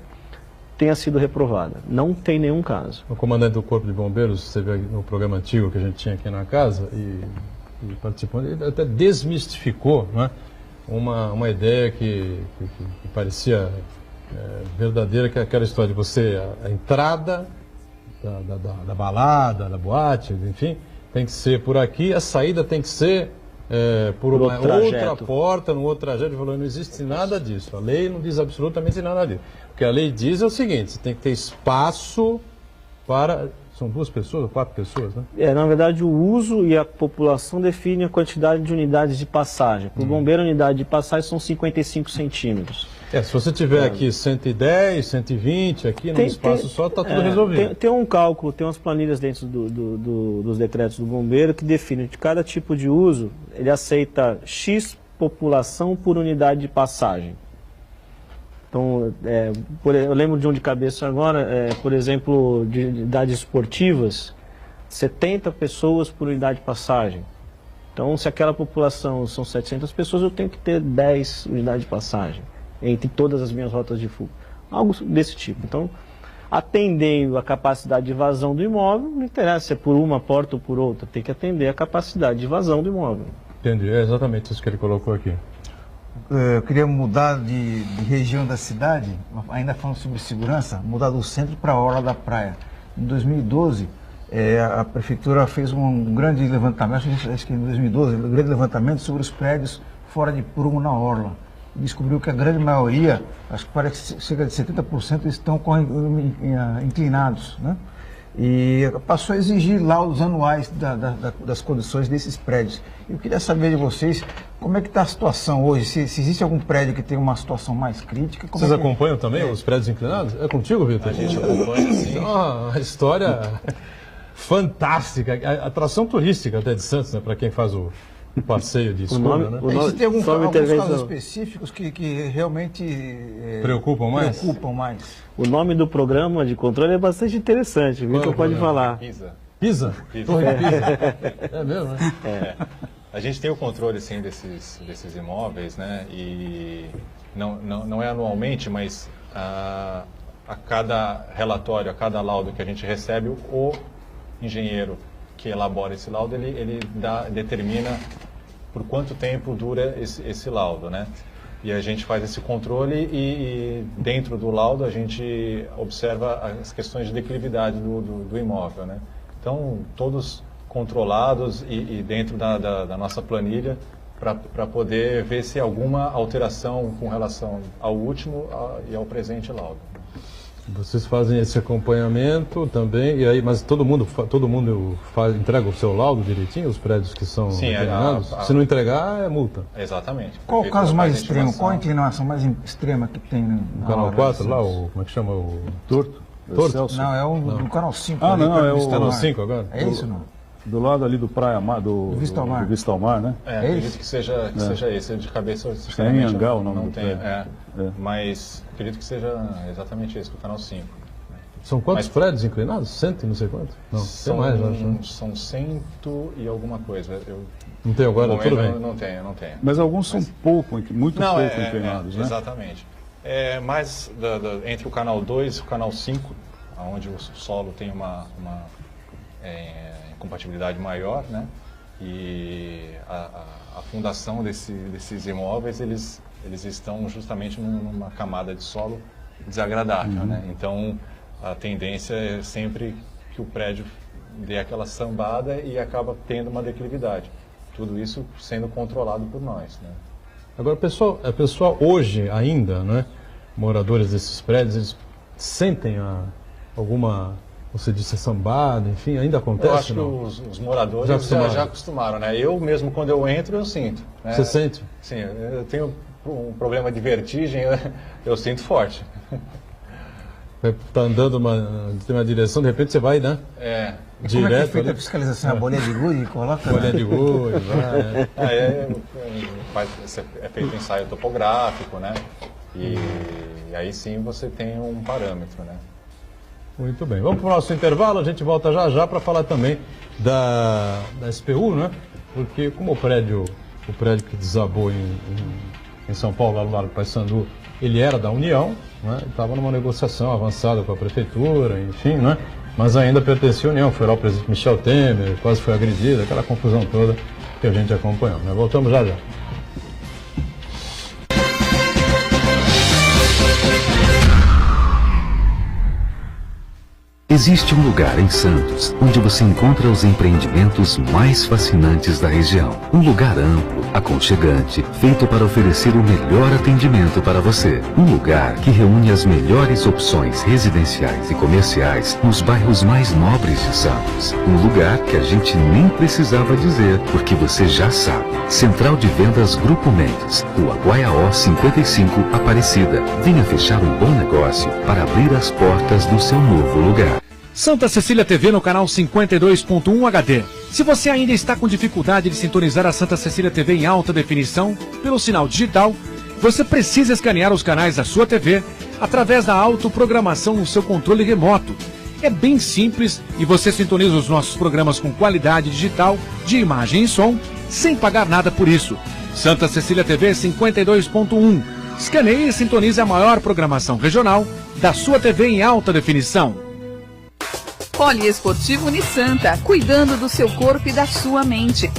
tenha sido reprovada. Não tem nenhum caso. O comandante do Corpo de Bombeiros, você vê no programa antigo que a gente tinha aqui na casa, e participou, ele até desmistificou, né, uma ideia que parecia verdadeira, que é aquela história de você, a entrada da balada, da boate, enfim, tem que ser por aqui, a saída tem que ser por uma outra porta, no outro trajeto. Ele falou, não existe nada disso, a lei não diz absolutamente nada disso. O que a lei diz é o seguinte, você tem que ter espaço para... São 2 pessoas ou 4 pessoas, né? Na verdade, o uso e a população definem a quantidade de unidades de passagem. Para o bombeiro, a unidade de passagem são 55 centímetros. Se você tiver aqui 110, 120, aqui num espaço só, está tudo resolvido. Tem um cálculo, tem umas planilhas dentro dos decretos do bombeiro que definem de cada tipo de uso, ele aceita X população por unidade de passagem. Então, eu lembro de um de cabeça agora, por exemplo, de unidades esportivas, 70 pessoas por unidade de passagem. Então, se aquela população são 700 pessoas, eu tenho que ter 10 unidades de passagem entre todas as minhas rotas de fuga. Algo desse tipo. Então, atendendo a capacidade de vazão do imóvel, não interessa se é por uma porta ou por outra, tem que atender a capacidade de vazão do imóvel. Entendi, é exatamente isso que ele colocou aqui. Eu queria mudar de região da cidade, ainda falando sobre segurança, mudar do centro para a orla da praia. Em 2012, a prefeitura fez um grande levantamento, acho que em 2012, um grande levantamento sobre os prédios fora de prumo na orla. Descobriu que a grande maioria, acho que parece que cerca de 70%, estão inclinados, né? E passou a exigir laudos anuais das condições desses prédios. Eu queria saber de vocês como é que está a situação hoje, se existe algum prédio que tem uma situação mais crítica. Vocês acompanham também os prédios inclinados? É contigo, Vitor? A gente acompanha, sim. Uma história fantástica, atração turística até de Santos, né, para quem faz o passeio de escola, né? A gente tem alguns casos específicos que realmente preocupam mais? O nome do programa de controle é bastante interessante, o Vitor pode falar. Pisa. Pisa? Torre de Pisa. É mesmo, né? A gente tem o controle, sim, desses imóveis, né? E não é anualmente, mas a cada relatório, a cada laudo que a gente recebe, o engenheiro que elabora esse laudo, ele determina por quanto tempo dura esse laudo, né? E a gente faz esse controle e dentro do laudo a gente observa as questões de declividade do imóvel, né? Então, todos controlados e dentro da nossa planilha para poder ver se há alguma alteração com relação ao último e ao presente laudo. Vocês fazem esse acompanhamento também, e aí, mas todo mundo entrega o seu laudo direitinho, os prédios que são inclinados? Se não entregar, é multa. Exatamente. Qual o caso mais extremo? Qual a inclinação mais extrema que tem no Canal 4 lá, como é que chama? O Torto? Não, é o do Canal 5. Ah, não, é o Canal 5 agora? É isso, não? Do lado ali do Praia Mar, do Vista ao Mar. do Vista ao Mar, né? Acredito que seja esse. De cabeça, Tem sinceramente, Angal, não tem. É. Mas acredito que seja exatamente esse, do canal 5. São quantos Mas- prédios inclinados? 100 e não sei quanto? Não, tem mais, eu acho. Né? São 100 e alguma coisa. Não tem agora, No tudo momento, bem. Não tenho. Mas alguns são muito pouco inclinados, né? Exatamente. É mais entre o canal 2 e o canal 5, onde o solo tem uma incompatibilidade maior, né? E a fundação desses imóveis, eles estão justamente numa camada de solo desagradável, né? Então, a tendência é sempre que o prédio dê aquela sambada e acaba tendo uma declividade. Tudo isso sendo controlado por nós, né? Agora, o pessoal hoje ainda, né, moradores desses prédios, eles sentem alguma, você disse, sambada, enfim, ainda acontece? Eu acho que não? os moradores Já acostumaram. né? Eu mesmo, quando eu entro, eu sinto. Né? Você sente? Sim, eu tenho um problema de vertigem, eu sinto forte. Tá andando uma direção, de repente você vai, né? Como é que é Direto feita a ali. fiscalização? A bolinha de gude coloca? Olha de olho, vai, né? É feito ensaio topográfico, né? E aí sim você tem um parâmetro, né? Muito bem. Vamos para o nosso intervalo, a gente volta já para falar também da SPU, né? Porque como o prédio que desabou em São Paulo, lá no Largo Paissandu, ele era da União, né? Estava numa negociação avançada com a prefeitura, enfim, né? Mas ainda pertencia à União. Foi lá o presidente Michel Temer, quase foi agredido, aquela confusão toda que a gente acompanhou, né? Voltamos já. Existe um lugar em Santos onde você encontra os empreendimentos mais fascinantes da região. Um lugar amplo, aconchegante, feito para oferecer o melhor atendimento para você. Um lugar que reúne as melhores opções residenciais e comerciais nos bairros mais nobres de Santos. Um lugar que a gente nem precisava dizer, porque você já sabe. Central de Vendas Grupo Mendes, Rua Guaiaó 55, Aparecida. Venha fechar um bom negócio para abrir as portas do seu novo lugar. Santa Cecília TV no canal 52.1 HD. Se você ainda está com dificuldade de sintonizar a Santa Cecília TV em alta definição pelo sinal digital, você precisa escanear os canais da sua TV através da autoprogramação no seu controle remoto. É bem simples e você sintoniza os nossos programas com qualidade digital, de imagem e som, sem pagar nada por isso. Santa Cecília TV 52.1. Escaneie e sintonize a maior programação regional da sua TV em alta definição. Poliesportivo Unisanta, cuidando do seu corpo e da sua mente.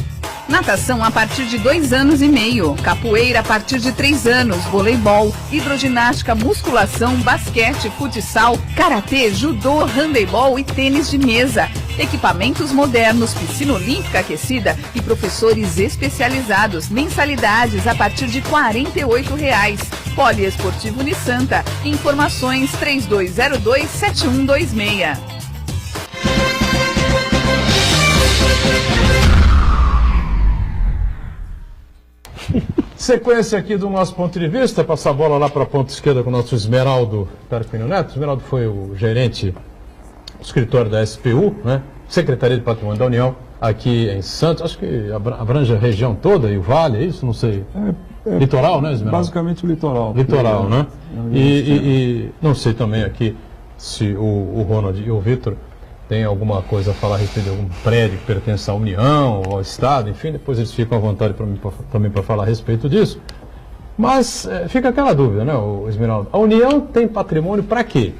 Natação a partir de 2 anos e meio, capoeira a partir de 3 anos, voleibol, hidroginástica, musculação, basquete, futsal, karatê, judô, handebol e tênis de mesa. Equipamentos modernos, piscina olímpica aquecida e professores especializados. Mensalidades a partir de R$ 48,00. Poliesportivo Unisanta. Informações 3202-7126. Sequência aqui do nosso ponto de vista, passar a bola lá para a ponta esquerda com o nosso Esmeraldo Tarquínio Neto. O Esmeraldo foi o gerente do escritório da SPU, né? Secretaria de Patrimônio da União, aqui em Santos. Acho que abrange a região toda e o Vale, é isso? Não sei. Litoral, né, Esmeraldo? Basicamente o litoral. Litoral, né? E não sei também aqui se o Ronald e o Vitor tem alguma coisa a falar a respeito de algum prédio que pertence à União ou ao Estado, enfim, depois eles ficam à vontade também para falar a respeito disso. Mas fica aquela dúvida, né, Esmeralda? A União tem patrimônio para quê?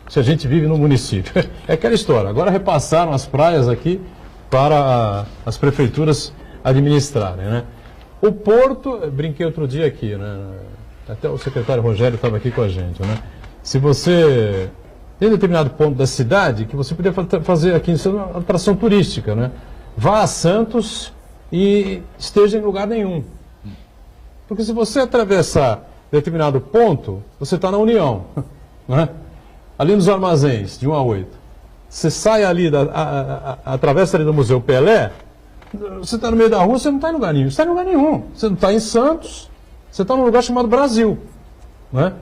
Se a gente vive no município. É aquela história. Agora repassaram as praias aqui para as prefeituras administrarem, né? O Porto, brinquei outro dia aqui, né? Até o secretário Rogério estava aqui com a gente, né? Se você tem um determinado ponto da cidade que você poderia fazer aqui uma atração turística, né? Vá a Santos e esteja em lugar nenhum. Porque se você atravessar determinado ponto, você está na União, né? Ali nos armazéns, de 1 a 8. Você sai ali, atravessa ali do Museu Pelé, você está no meio da rua, você não está em lugar nenhum. Você está em lugar nenhum. Você não está em Santos, você está num lugar chamado Brasil, né?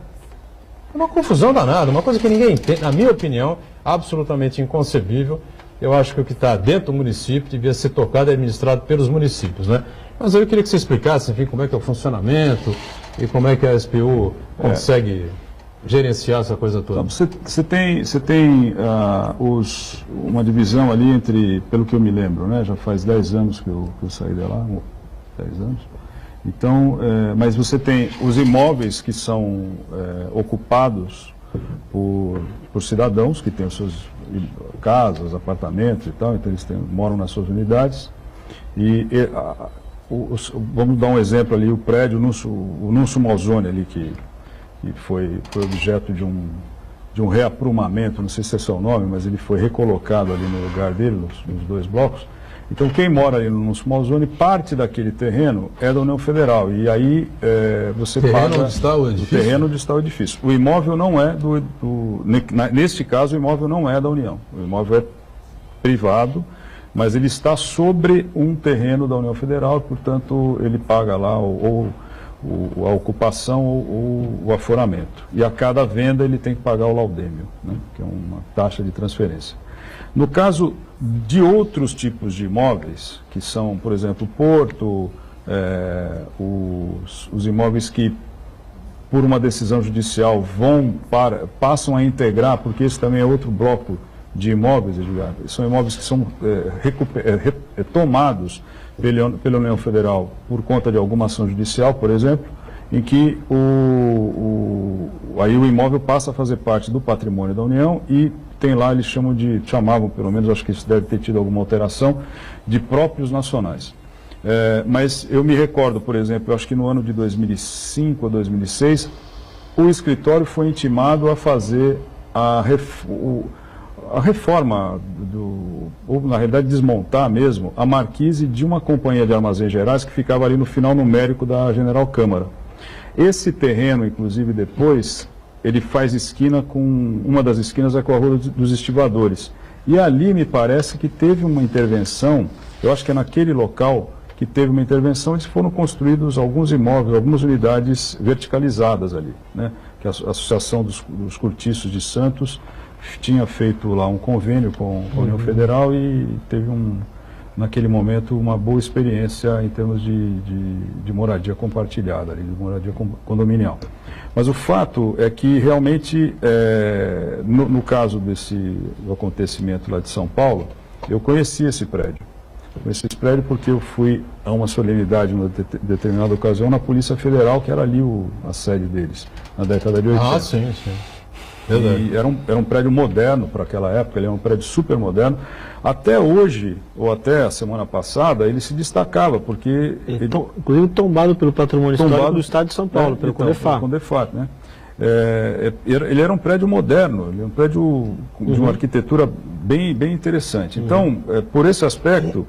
É uma confusão danada, uma coisa que ninguém entende, na minha opinião, absolutamente inconcebível eu acho que o que está dentro do município devia ser tocado e administrado pelos municípios, né? Mas eu queria que você explicasse, enfim, como é que é o funcionamento e como é que a SPU consegue gerenciar essa coisa toda. Então, você tem uma divisão ali entre, pelo que eu me lembro, né? Já faz 10 anos que eu saí de lá, 10 anos. Então, mas você tem os imóveis que são ocupados por cidadãos que têm as suas casas, apartamentos e tal, então eles moram nas suas unidades. Vamos dar um exemplo ali, o prédio, o Núncio Malzone ali, que foi objeto de um reaprumamento, não sei se esse é o nome, mas ele foi recolocado ali no lugar dele, nos 2 blocos. Então, quem mora ali no Núncio Malzone, parte daquele terreno é da União Federal. E aí você paga onde está o edifício? O terreno onde está o edifício. O imóvel não é neste caso, o imóvel não é da União. O imóvel é privado, mas ele está sobre um terreno da União Federal, portanto, ele paga lá a ocupação ou o aforamento. E a cada venda ele tem que pagar o laudêmio, né, que é uma taxa de transferência. No caso de outros tipos de imóveis, que são, por exemplo, o porto, os imóveis que, por uma decisão judicial, passam a integrar, porque esse também é outro bloco de imóveis, Edgar, são imóveis que são tomados pela União Federal por conta de alguma ação judicial, por exemplo, em que aí o imóvel passa a fazer parte do patrimônio da União e tem lá, eles chamavam, pelo menos, acho que isso deve ter tido alguma alteração, de próprios nacionais. Mas eu me recordo, por exemplo, acho que no ano de 2005 ou 2006, o escritório foi intimado a fazer a reforma, ou na realidade desmontar mesmo, a marquise de uma companhia de armazéns gerais que ficava ali no final numérico da General Câmara. Esse terreno, inclusive, depois, ele faz esquina com, uma das esquinas é com a Rua dos Estivadores. E ali me parece que teve uma intervenção, eu acho que é naquele local que teve uma intervenção, eles foram construídos alguns imóveis, algumas unidades verticalizadas ali, né? Que a Associação dos Cortiços de Santos tinha feito lá um convênio com a União Federal e teve naquele momento uma boa experiência em termos de moradia compartilhada, de moradia condominial. Mas o fato é que realmente, no caso do acontecimento lá de São Paulo, eu conheci esse prédio. Conheci esse prédio porque eu fui a uma solenidade, em uma determinada ocasião, na Polícia Federal, que era ali a sede deles, na década de 80. Ah, sim. E era um prédio moderno para aquela época, ele é um prédio super moderno. Até hoje, ou até a semana passada, ele se destacava, porque... Inclusive tombado pelo patrimônio histórico do Estado de São Paulo, pelo Condefat. Pelo Condefat, né? Ele era um prédio moderno, ele é um prédio de uma arquitetura bem interessante. Então, por esse aspecto,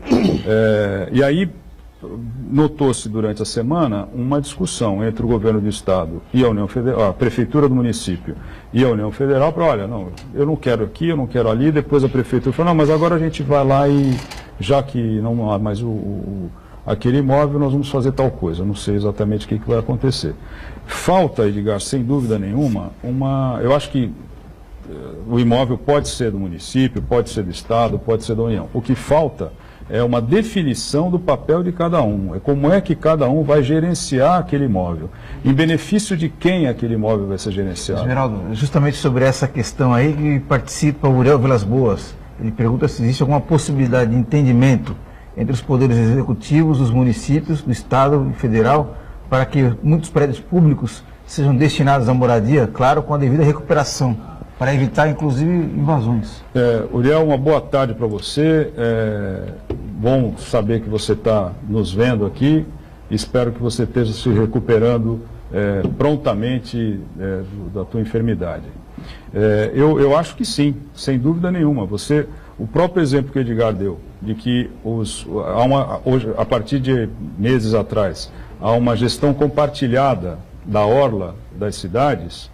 e aí notou-se durante a semana uma discussão entre o governo do Estado e a União Federal, a Prefeitura do município e a União Federal, para, olha, não, eu não quero aqui, eu não quero ali. Depois a Prefeitura falou, não, mas agora a gente vai lá e, já que não há mais aquele imóvel, nós vamos fazer tal coisa. Eu não sei exatamente o que vai acontecer. Falta, Edgar, sem dúvida nenhuma, eu acho que o imóvel pode ser do município, pode ser do Estado, pode ser da União. O que falta é uma definição do papel de cada um. É como é que cada um vai gerenciar aquele imóvel. Em benefício de quem aquele imóvel vai ser gerenciado. Esmeraldo, justamente sobre essa questão aí que participa o Uriel Vilas Boas. Ele pergunta se existe alguma possibilidade de entendimento entre os poderes executivos dos municípios, do Estado e federal, para que muitos prédios públicos sejam destinados à moradia, claro, com a devida recuperação, para evitar, inclusive, invasões. Uriel, uma boa tarde para você. Bom saber que você está nos vendo aqui. Espero que você esteja se recuperando prontamente da tua enfermidade. Eu acho que sim, sem dúvida nenhuma. O próprio exemplo que o Edgar deu, de que hoje, a partir de meses atrás, há uma gestão compartilhada da orla das cidades.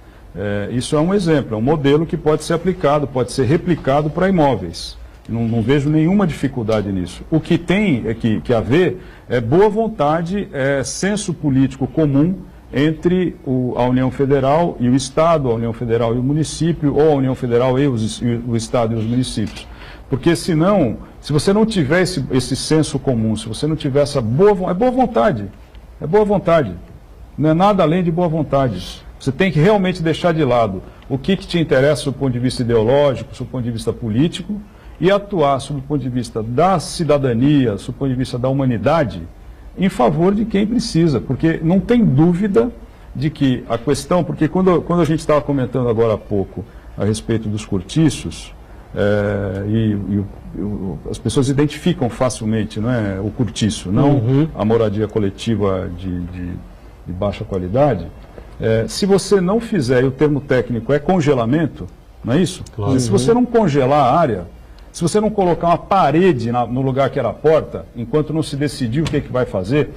Isso é um exemplo, é um modelo que pode ser aplicado, pode ser replicado para imóveis. Não vejo nenhuma dificuldade nisso. O que tem que haver é boa vontade, senso político comum entre a União Federal e o Estado, a União Federal e o município, ou a União Federal e o Estado e os municípios. Porque senão, se você não tiver esse senso comum, se você não tiver essa boa vontade, é boa vontade, não é nada além de boa vontade. Você tem que realmente deixar de lado o que te interessa do ponto de vista ideológico, do ponto de vista político, e atuar sob o ponto de vista da cidadania, sob o ponto de vista da humanidade, em favor de quem precisa, porque não tem dúvida de que a questão, porque quando a gente estava comentando agora há pouco a respeito dos cortiços, as pessoas identificam facilmente, não é, o cortiço, não a moradia coletiva de baixa qualidade. Se você não fizer, e o termo técnico é congelamento, não é isso? Claro. Se você não congelar a área, se você não colocar uma parede no lugar que era a porta, enquanto não se decidir o que vai fazer,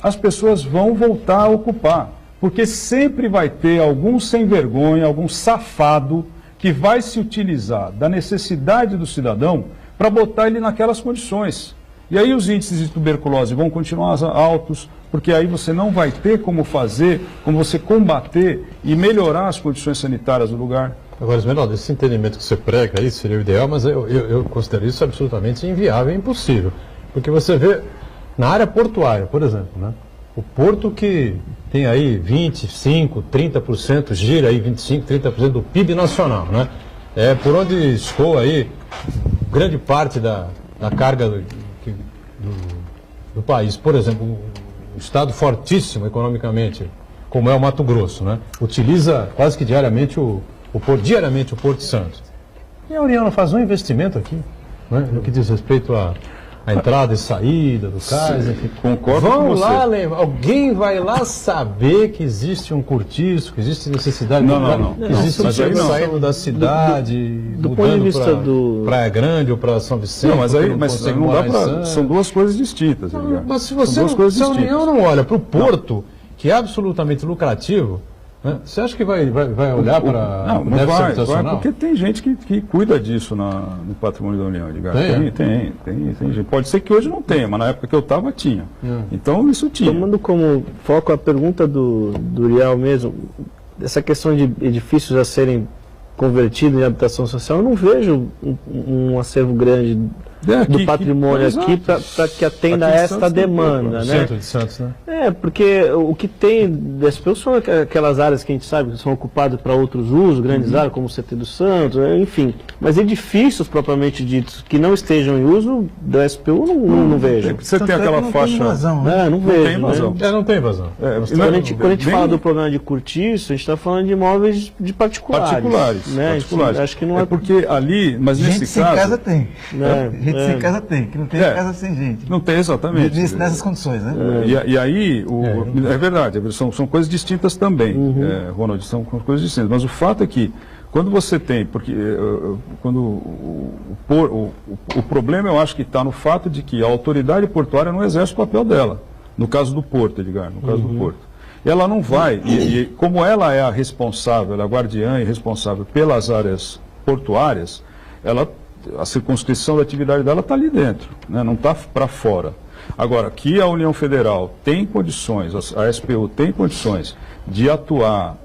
as pessoas vão voltar a ocupar. Porque sempre vai ter algum sem vergonha, algum safado, que vai se utilizar da necessidade do cidadão para botar ele naquelas condições. E aí os índices de tuberculose vão continuar altos, porque aí você não vai ter como você combater e melhorar as condições sanitárias do lugar. Agora, Esmeralda, esse entendimento que você prega aí seria o ideal, mas eu considero isso absolutamente inviável e impossível. Porque você vê, na área portuária, por exemplo, né, o porto que tem aí 25%, 30%, gira aí 25%, 30% do PIB nacional, né? É por onde escoa aí grande parte da carga do país. Por exemplo, um estado fortíssimo economicamente, como é o Mato Grosso, né? Utiliza quase que diariamente o Porto de Santos. E a União não faz um investimento aqui, né, no que diz respeito à entrada e saída do cais, enfim. Concordo com você. Alguém vai lá saber que existe um cortiço, que existe necessidade que existe gente saindo da cidade, do ponto de vista para Praia Grande ou para São Vicente. Não, mas não dá para. São duas coisas distintas. Mas se a União não olha para o porto, que é absolutamente lucrativo, né? Você acha que vai olhar para não vai, porque tem gente que cuida disso no patrimônio da União, Edgar. Tem gente. Pode ser que hoje não tenha, mas na época que eu estava tinha. Então isso tinha. Tomando como foco a pergunta do Uriel mesmo, essa questão de edifícios a serem convertidos em habitação social, eu não vejo um acervo grande do patrimônio aqui para que atenda a esta demanda, né? Centro de Santos, né? Porque o que tem das pessoas são aquelas áreas que a gente sabe que são ocupadas para outros usos, grandes áreas, como o CT do Santos, enfim. Mas edifícios propriamente ditos que não estejam em uso da SPU, não vejo. Você tem aquela faixa... Tem invasão, né? Não vejo. Tem invasão. Não tem invasão. Quando a gente fala do problema de cortiço, a gente está falando de imóveis de particulares. Né? Acho que não é porque ali, mas gente nesse sem caso... casa tem. Gente sem casa tem, que não tem casa sem gente. Não tem, exatamente. Nessas condições, né? E aí, é verdade, são coisas distintas também, Ronald, são coisas distintas. Mas o fato é que, quando você tem, porque o problema eu acho que está no fato de que a autoridade portuária não exerce o papel dela, no caso do porto, Edgar, no caso do porto. Ela não vai, e como ela é a responsável, a guardiã e responsável pelas áreas portuárias, a circunscrição da atividade dela está ali dentro, né? Não está para fora. Agora, que a União Federal tem condições, a SPU tem condições de atuar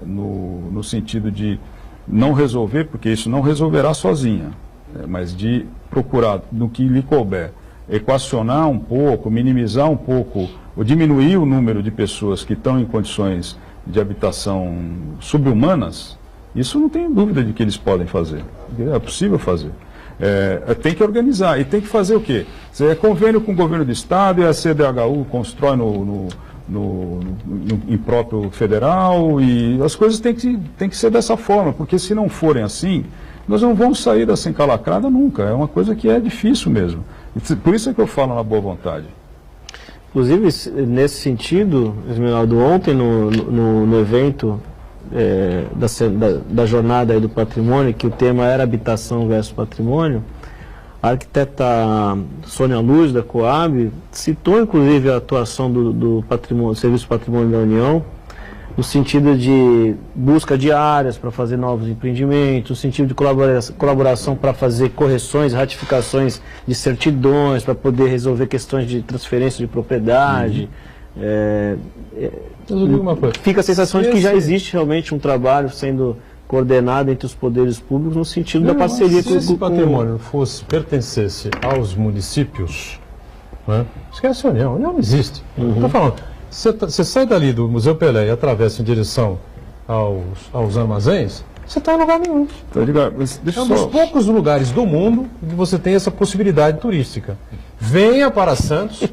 no sentido de não resolver, porque isso não resolverá sozinha, mas de procurar, no que lhe couber, equacionar um pouco, minimizar um pouco, ou diminuir o número de pessoas que estão em condições de habitação subhumanas, isso não tenho dúvida de que eles podem fazer. É possível fazer. Tem que organizar. E tem que fazer o quê? É convênio com o governo do Estado, e a CDHU constrói em próprio federal, e as coisas têm que ser dessa forma, porque se não forem assim, nós não vamos sair dessa encalacrada nunca. É uma coisa que é difícil mesmo. Por isso é que eu falo na boa vontade. Inclusive, nesse sentido, Esmeraldo, ontem no evento da jornada aí do patrimônio, que o tema era habitação versus patrimônio, a arquiteta Sônia Luz, da Coab, citou inclusive a atuação do Serviço Patrimônio da União, no sentido de busca de áreas para fazer novos empreendimentos, no sentido de colaboração para fazer correções, ratificações de certidões, para poder resolver questões de transferência de propriedade. Fica a sensação de que já existe realmente um trabalho sendo coordenada entre os poderes públicos no sentido da parceria se esse patrimônio pertencesse aos municípios, né? Esquece a União não existe. Estou falando, você sai dali do Museu Pelé e atravessa em direção aos armazéns, você está em lugar nenhum. É um dos poucos lugares do mundo que você tem essa possibilidade turística. Venha para Santos,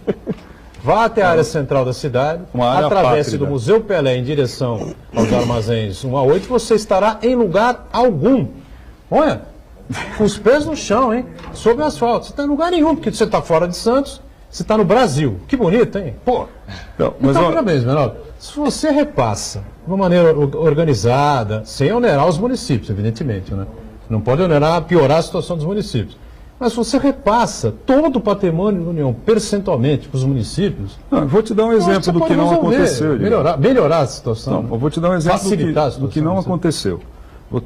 vá até a área central da cidade, atravesse do Museu Pelé em direção aos armazéns 1 a 8, você estará em lugar algum. Olha, com os pés no chão, hein? Sobre o asfalto. Você está em lugar nenhum, porque você está fora de Santos, você está no Brasil. Que bonito, hein? Pô. Então, parabéns, Menaldo. Se você repassa de uma maneira organizada, sem onerar os municípios, evidentemente, né? Não pode piorar a situação dos municípios. Mas se você repassa todo o patrimônio da União percentualmente para os municípios... Eu vou te dar um exemplo do que não aconteceu. Melhorar a situação. Não, eu vou te dar um exemplo do que não aconteceu.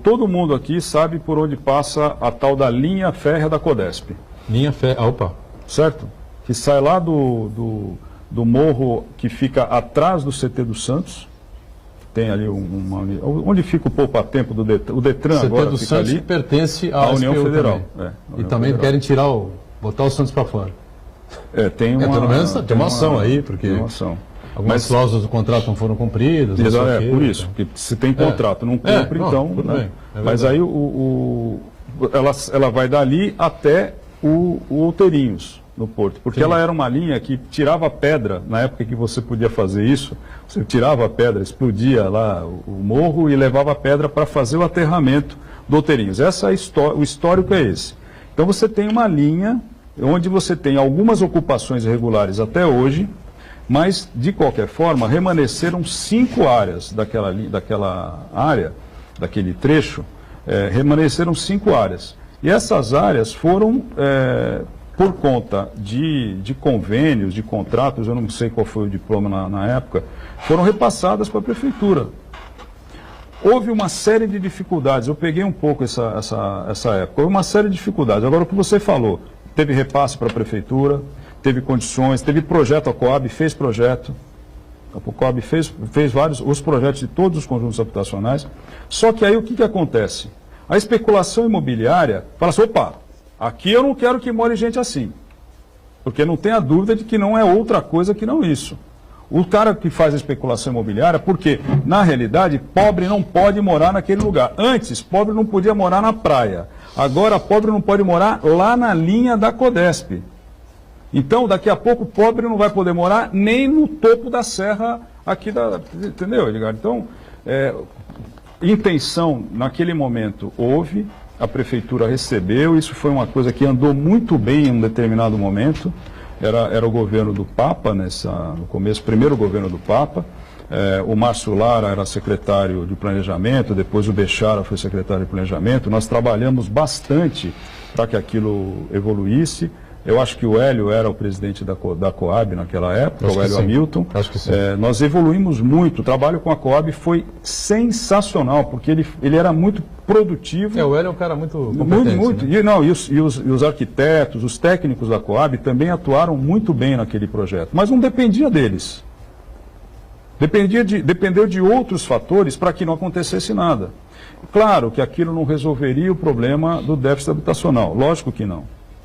Todo mundo aqui sabe por onde passa a tal da linha férrea da Codesp. Linha férrea, opa. Certo? Que sai lá do morro que fica atrás do CT do Santos. Tem ali onde fica o poupa-tempo do Detran, o Detran CT agora do fica Santos ali. Pertence à União Federal. E também querem botar o Santos para fora. Pelo menos tem uma ação aí, porque algumas cláusulas do contrato não foram cumpridas. Por isso, porque se tem contrato, não cumpre, então... Mas aí ela vai dali até o Outeirinhos, no Porto, porque ela era uma linha que tirava pedra, na época que você podia fazer isso, você tirava a pedra, explodia lá o morro e levava a pedra para fazer o aterramento do Outeirinhos. O histórico é esse. Então você tem uma linha onde você tem algumas ocupações irregulares até hoje, mas, de qualquer forma, remanesceram 5 áreas daquela área, daquele trecho, remanesceram 5 áreas. E essas áreas foram... por conta de convênios, de contratos, eu não sei qual foi o diploma na época, foram repassadas para a prefeitura. Houve uma série de dificuldades, eu peguei um pouco essa época, houve uma série de dificuldades. Agora, o que você falou, teve repasse para a prefeitura, teve condições, teve projeto, a Coab fez projeto, a Coab fez os projetos de todos os conjuntos habitacionais, só que aí o que acontece? A especulação imobiliária fala assim, opa, aqui eu não quero que more gente assim, porque não tenha dúvida de que não é outra coisa que não isso. O cara que faz a especulação imobiliária, porque, na realidade, pobre não pode morar naquele lugar. Antes, pobre não podia morar na praia. Agora, pobre não pode morar lá na linha da Codesp. Então, daqui a pouco, pobre não vai poder morar nem no topo da serra aqui da... Entendeu, Edgar? Então, intenção, naquele momento, houve... A prefeitura recebeu, isso foi uma coisa que andou muito bem em um determinado momento, era o governo do Papa, no começo, primeiro governo do Papa, o Márcio Lara era secretário de planejamento, depois o Bechara foi secretário de planejamento, nós trabalhamos bastante para que aquilo evoluísse. Eu acho que o Hélio era o presidente da Coab naquela época, o Hélio Hamilton. Acho que sim. Nós evoluímos muito, o trabalho com a Coab foi sensacional, porque ele era muito produtivo. O Hélio é um cara muito competente. Muito. Né? E os arquitetos, os técnicos da Coab também atuaram muito bem naquele projeto, mas não dependia deles. Dependeu de outros fatores para que não acontecesse nada. Claro que aquilo não resolveria o problema do déficit habitacional, lógico que não.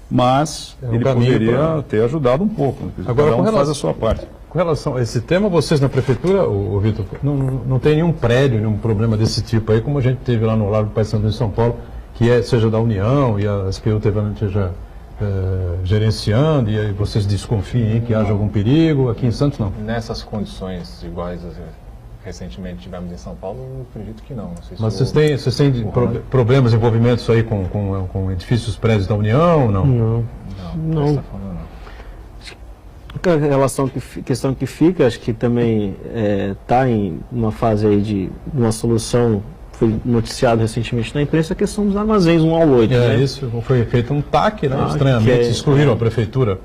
Mas ele poderia ter ajudado um pouco. Agora, cada um faz a sua parte. Com relação a esse tema, vocês na prefeitura, o Vitor, não tem nenhum prédio, nenhum problema desse tipo aí, como a gente teve lá no Largo do Paissandu em São Paulo, que seja da União e a SPU esteja gerenciando, e aí vocês desconfiem que haja algum perigo. Aqui em Santos, não? Nessas condições iguais recentemente tivemos em São Paulo, eu acredito que não. Não sei se mas vocês têm problemas, envolvimentos aí com edifícios, prédios da União? Não. Não. A questão que fica, acho que também está em uma fase aí de uma solução, foi noticiado recentemente na imprensa, a questão dos armazéns 1 ao 8. Né? Isso, foi feito um TAC, né? Estranhamente excluíram a prefeitura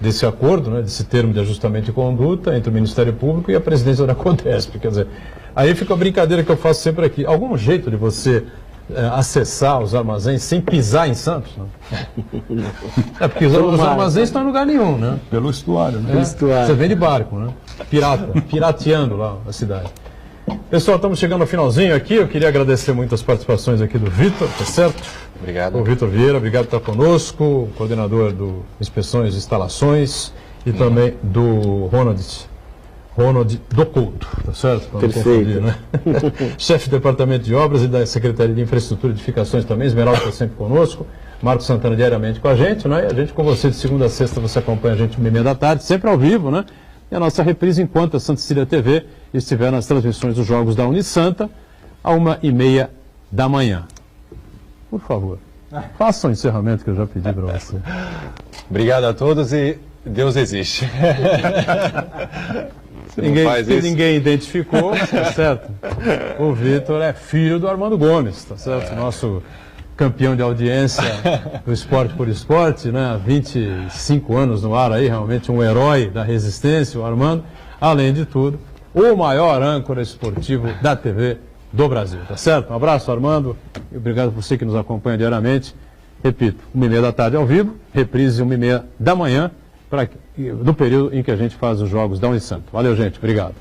desse acordo, né, desse termo de ajustamento de conduta entre o Ministério Público e a presidência da Codesp. Quer dizer, aí fica a brincadeira que eu faço sempre aqui. Algum jeito de você acessar os armazéns sem pisar em Santos? Não? Porque os armazéns estão em lugar nenhum, né? Pelo estuário, né? Pelo estuário. Você vem de barco, né? Pirateando lá a cidade. Pessoal, estamos chegando ao finalzinho aqui. Eu queria agradecer muito as participações aqui do Vitor, tá certo? Obrigado. O Vitor Vieira, obrigado por estar conosco, coordenador do Inspeções e Instalações, e também do Ronald do Couto, tá certo? Para não confundir, né? Chefe do Departamento de Obras e da Secretaria de Infraestrutura e Edificações também, Esmeralda está sempre conosco, Marcos Santana diariamente com a gente, né? E a gente com você de segunda a sexta, você acompanha a gente 1h30 da tarde, sempre ao vivo, né? E a nossa reprise enquanto a Santa Cecília TV estiver nas transmissões dos Jogos da Unisanta, a 1h30 da manhã. Por favor, faça o encerramento que eu já pedi para você. Obrigado a todos e Deus existe. Ninguém identificou, tá certo? O Vitor é filho do Armando Gomes, tá certo? Nosso campeão de audiência do Esporte por Esporte, né? Há 25 anos no ar aí, realmente um herói da resistência, o Armando. Além de tudo, o maior âncora esportivo da TV do Brasil, tá certo? Um abraço, Armando, e obrigado por você que nos acompanha diariamente. Repito, 1h30 da tarde ao vivo, reprise 1h30 da manhã, do período em que a gente faz os jogos da Unisanto. Valeu, gente. Obrigado.